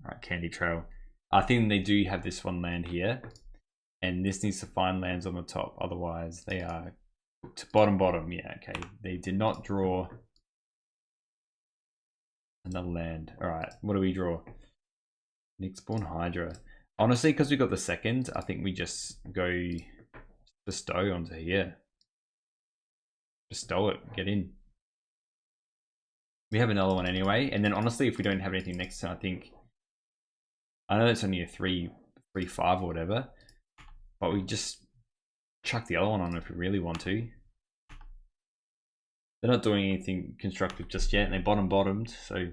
All right, Candy Trail. I think they do have this one land here, and this needs to find lands on the top. Otherwise, they are to bottom. Yeah, okay. They did not draw another land. All right, what do we draw? Nyxborn Hydra. Honestly, because we got the second, I think we just go bestow onto here. Bestow it. Get in. We have another one anyway, and then honestly, if we don't have anything next turn, I know it's only a 3/5 or whatever, but we just chuck the other one on if we really want to. They're not doing anything constructive just yet, and they bottomed, so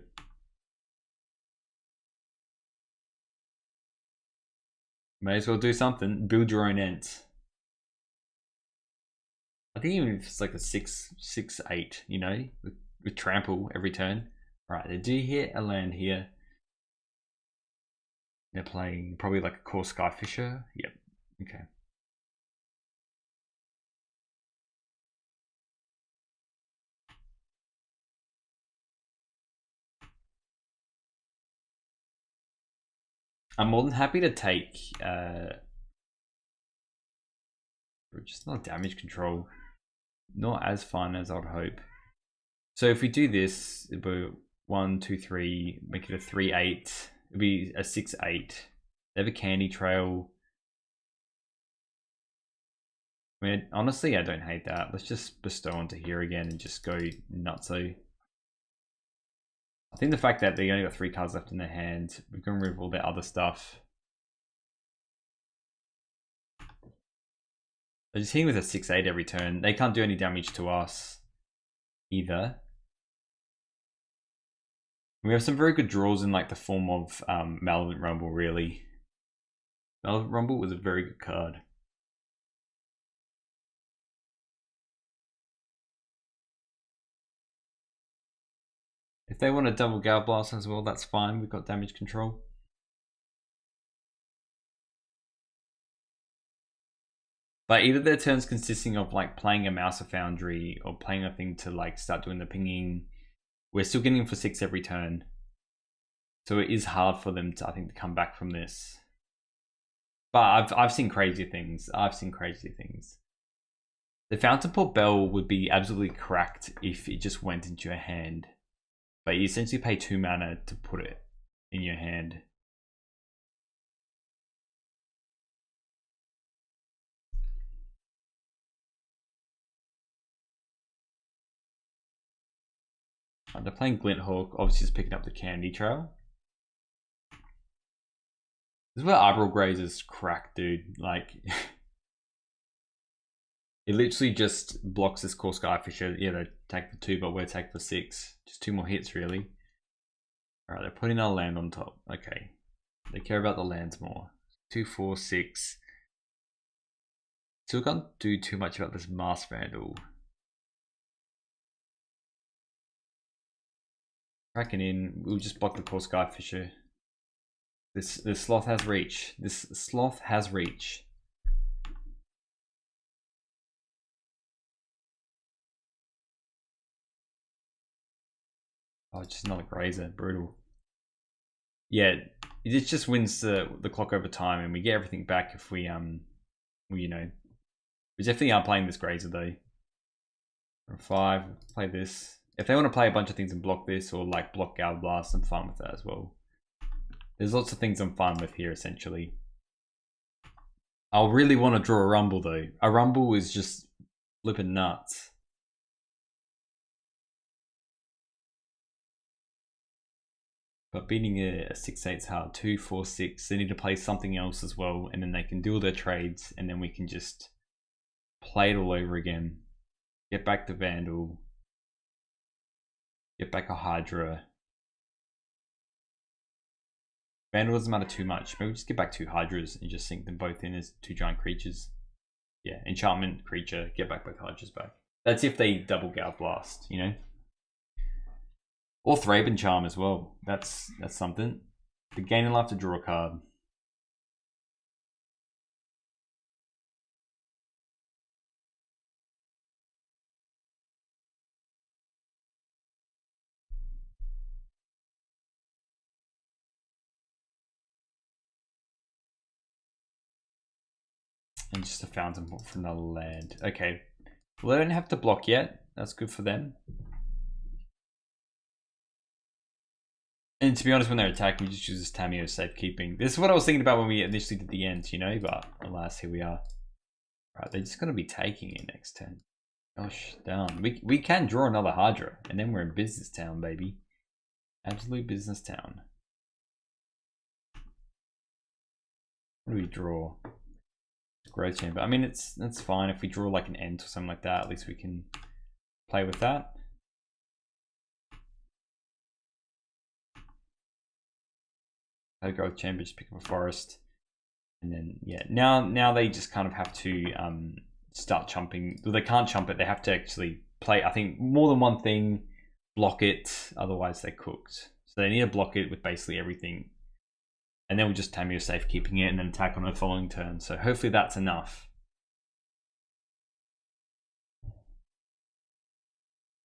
may as well do something. Build your own Ents. I think even if it's like a 6/8, you know, with trample every turn. Alright, they do hit a land here. They're playing probably like a core Skyfisher. Yep. Okay. I'm more than happy to take just not damage control. Not as fun as I'd hope. So if we do this, it'll be 1, 2, 3, make it a 3/8. It'll be a 6/8. They have a Candy Trail. I mean, honestly, I don't hate that. Let's just bestow onto here again and just go nutso. I think the fact that they only got 3 cards left in their hand, we can remove all their other stuff. They're just hitting with a 6/8 every turn. They can't do any damage to us either. We have some very good draws in like the form of Malevolent Rumble, really. Malevolent Rumble was a very good card. If they want to double Gale Blast as well, that's fine. We've got damage control. But either their turns consisting of like playing a Mouse or Foundry or playing a thing to like start doing the pinging. We're still getting for 6 every turn. So it is hard for them to, I think, to come back from this. But I've seen crazy things. The Fountainport Bell would be absolutely cracked if it just went into your hand. But you essentially pay 2 mana to put it in your hand. They're playing Glinthawk, obviously just picking up the Candy Trail. This is where Arbor Graze is cracked, dude. Like, it literally just blocks this core Skyfisher. Yeah, they take for 2, but we're take for 6. Just 2 more hits, really. Alright, they're putting our land on top. Okay. They care about the lands more. 2, 4, 6. Still can't do too much about this Masked Vandal. Cracking in, we'll just block the core Skyfisher. This sloth has reach. Oh, just another grazer, brutal. Yeah, it just wins the clock over time, and we get everything back if we you know, we definitely are playing this grazer though. From 5, play this. If they want to play a bunch of things and block this, or like block Gale Blast, I'm fine with that as well. There's lots of things I'm fine with here, essentially. I'll really want to draw a Rumble though. A Rumble is just flipping nuts. But beating a 6/8's hard. 2, 4, 6. They need to play something else as well, and then they can do all their trades, and then we can just play it all over again. Get back the Vandal. Get back a Hydra. Vandal doesn't matter too much. Maybe just get back 2 Hydras and just sink them both in as 2 giant creatures. Yeah, enchantment, creature, get back both Hydras back. That's if they double Gale Blast, you know? Or Thraben Charm as well. That's something. The gain in life to draw a card. And just a fountain for another land. Okay. Well, they don't have to block yet. That's good for them. And to be honest, when they're attacking, we just use this Tamiyo safekeeping. This is what I was thinking about when we initially did the end, you know, but alas, here we are. Right, they're just going to be taking it next turn. Gosh, down. We can draw another Hydra, and then we're in business town, baby. Absolute business town. What do we draw? Growth Chamber. I mean, that's fine if we draw like an Ent or something like that. At least we can play with that. Growth Chamber, just pick up a forest, and then yeah. Now they just kind of have to start chumping. Well, they can't chump it. They have to actually play. I think more than one thing. Block it, otherwise they're cooked. So they need to block it with basically everything. And then we'll just Tamiyo safekeeping it and then attack on the following turn. So hopefully that's enough.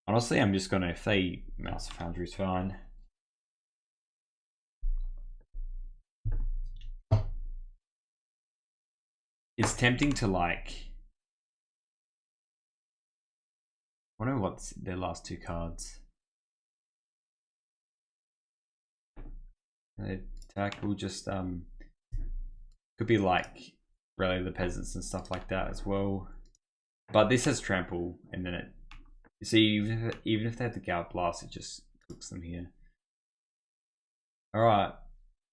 Honestly, I'm just gonna, if they Mouse Foundry is fine. It's tempting to like, I wonder what's their last 2 cards. They attack will just could be like Rally the Peasants and stuff like that as well. But this has Trample, and then it, see, even if they have the Gale Blast, it just cooks them here. Alright,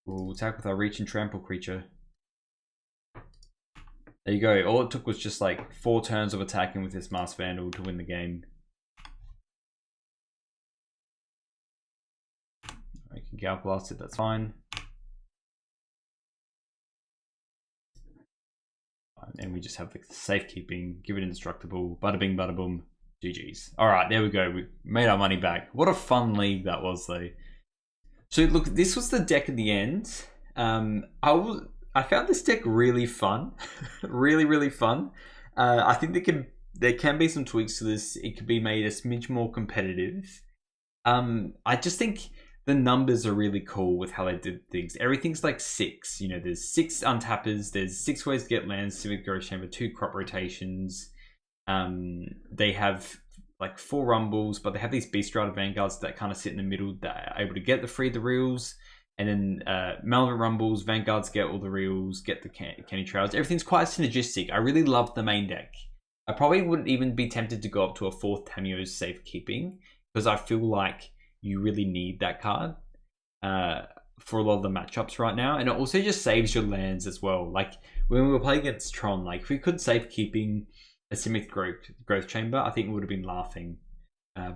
we'll attack with our Reach and Trample creature. There you go. All it took was just like 4 turns of attacking with this Masked Vandal to win the game. I can Gale Blast it, that's fine. And we just have the safekeeping, give it indestructible, bada bing, bada boom, GG's. Alright, there we go. We made our money back. What a fun league that was, though. So, look, this was the deck at the end. I found this deck really fun. Really, really fun. I think there can be some tweaks to this. It could be made a smidge more competitive. I just think the numbers are really cool with how they did things. Everything's like 6. You know, there's 6 untappers. There's 6 ways to get lands. Civic Growth Chamber, 2 crop rotations. They have like 4 rumbles, but they have these Beast Rider Vanguards that kind of sit in the middle that are able to get the reels. And then Malvern Rumbles, Vanguards get all the reels, get the Canny Trails. Everything's quite synergistic. I really love the main deck. I probably wouldn't even be tempted to go up to a 4th Tameo's Safekeeping, because I feel like you really need that card for a lot of the matchups right now. And it also just saves your lands as well. Like when we were playing against Tron, like if we could Safekeeping a Simic Growth Chamber, I think we would have been laughing.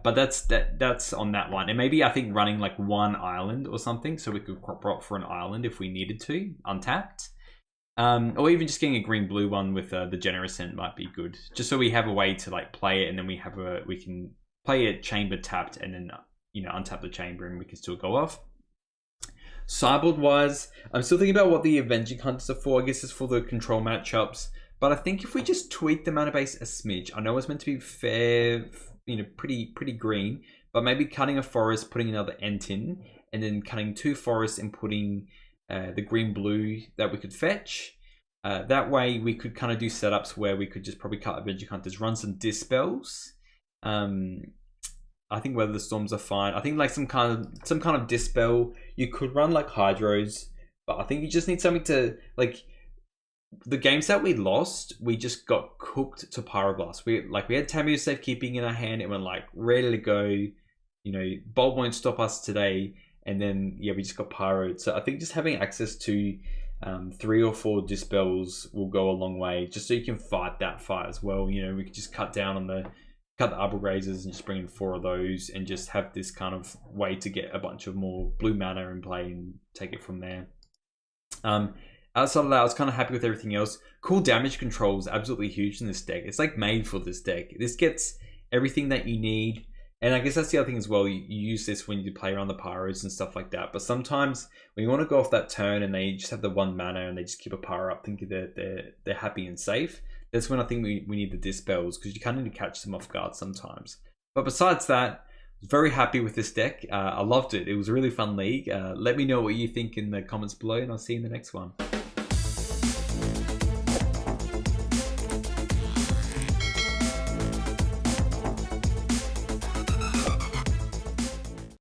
But that's on that one. And maybe I think running like 1 island or something, so we could crop rot for an island if we needed to, untapped. Or even just getting a green-blue one with the Generous Scent might be good. Just so we have a way to like play it, and then we can play it chamber tapped, and then untap the chamber, and we can still go off. Sideboard-wise, I'm still thinking about what the Avenging Hunters are for. I guess it's for the control matchups. But I think if we just tweak the mana base a smidge, I know it's meant to be fair, pretty green, but maybe cutting a forest, putting another Ent in, and then cutting 2 forests and putting the green-blue that we could fetch. That way we could kind of do setups where we could just probably cut Avenging Hunters, run some Dispels. I think Weather the Storms are fine. I think like some kind of Dispel. You could run like Hydros, but I think you just need something to like. The games that we lost, we just got cooked to Pyroblast. We had Tamu's Safekeeping in our hand, and we're like ready to go. Bolt won't stop us today. And then we just got Pyroed. So I think just having access to 3 or 4 Dispels will go a long way, just so you can fight that fight as well. We could just cut the Arbor Grazers and just bring in 4 of those, and just have this kind of way to get a bunch of more blue mana in play and take it from there. Outside of that, I was kind of happy with everything else. Cool damage control is absolutely huge in this deck. It's like made for this deck. This gets everything that you need. And I guess that's the other thing as well. You use this when you play around the Pyros and stuff like that. But sometimes when you want to go off that turn and they just have the 1 mana and they just keep a Pyro up thinking they're happy and safe, that's when I think we need the Dispels, because you kind of need to catch them off guard sometimes. But besides that, very happy with this deck. I loved it. It was a really fun league. Let me know what you think in the comments below, and I'll see you in the next one.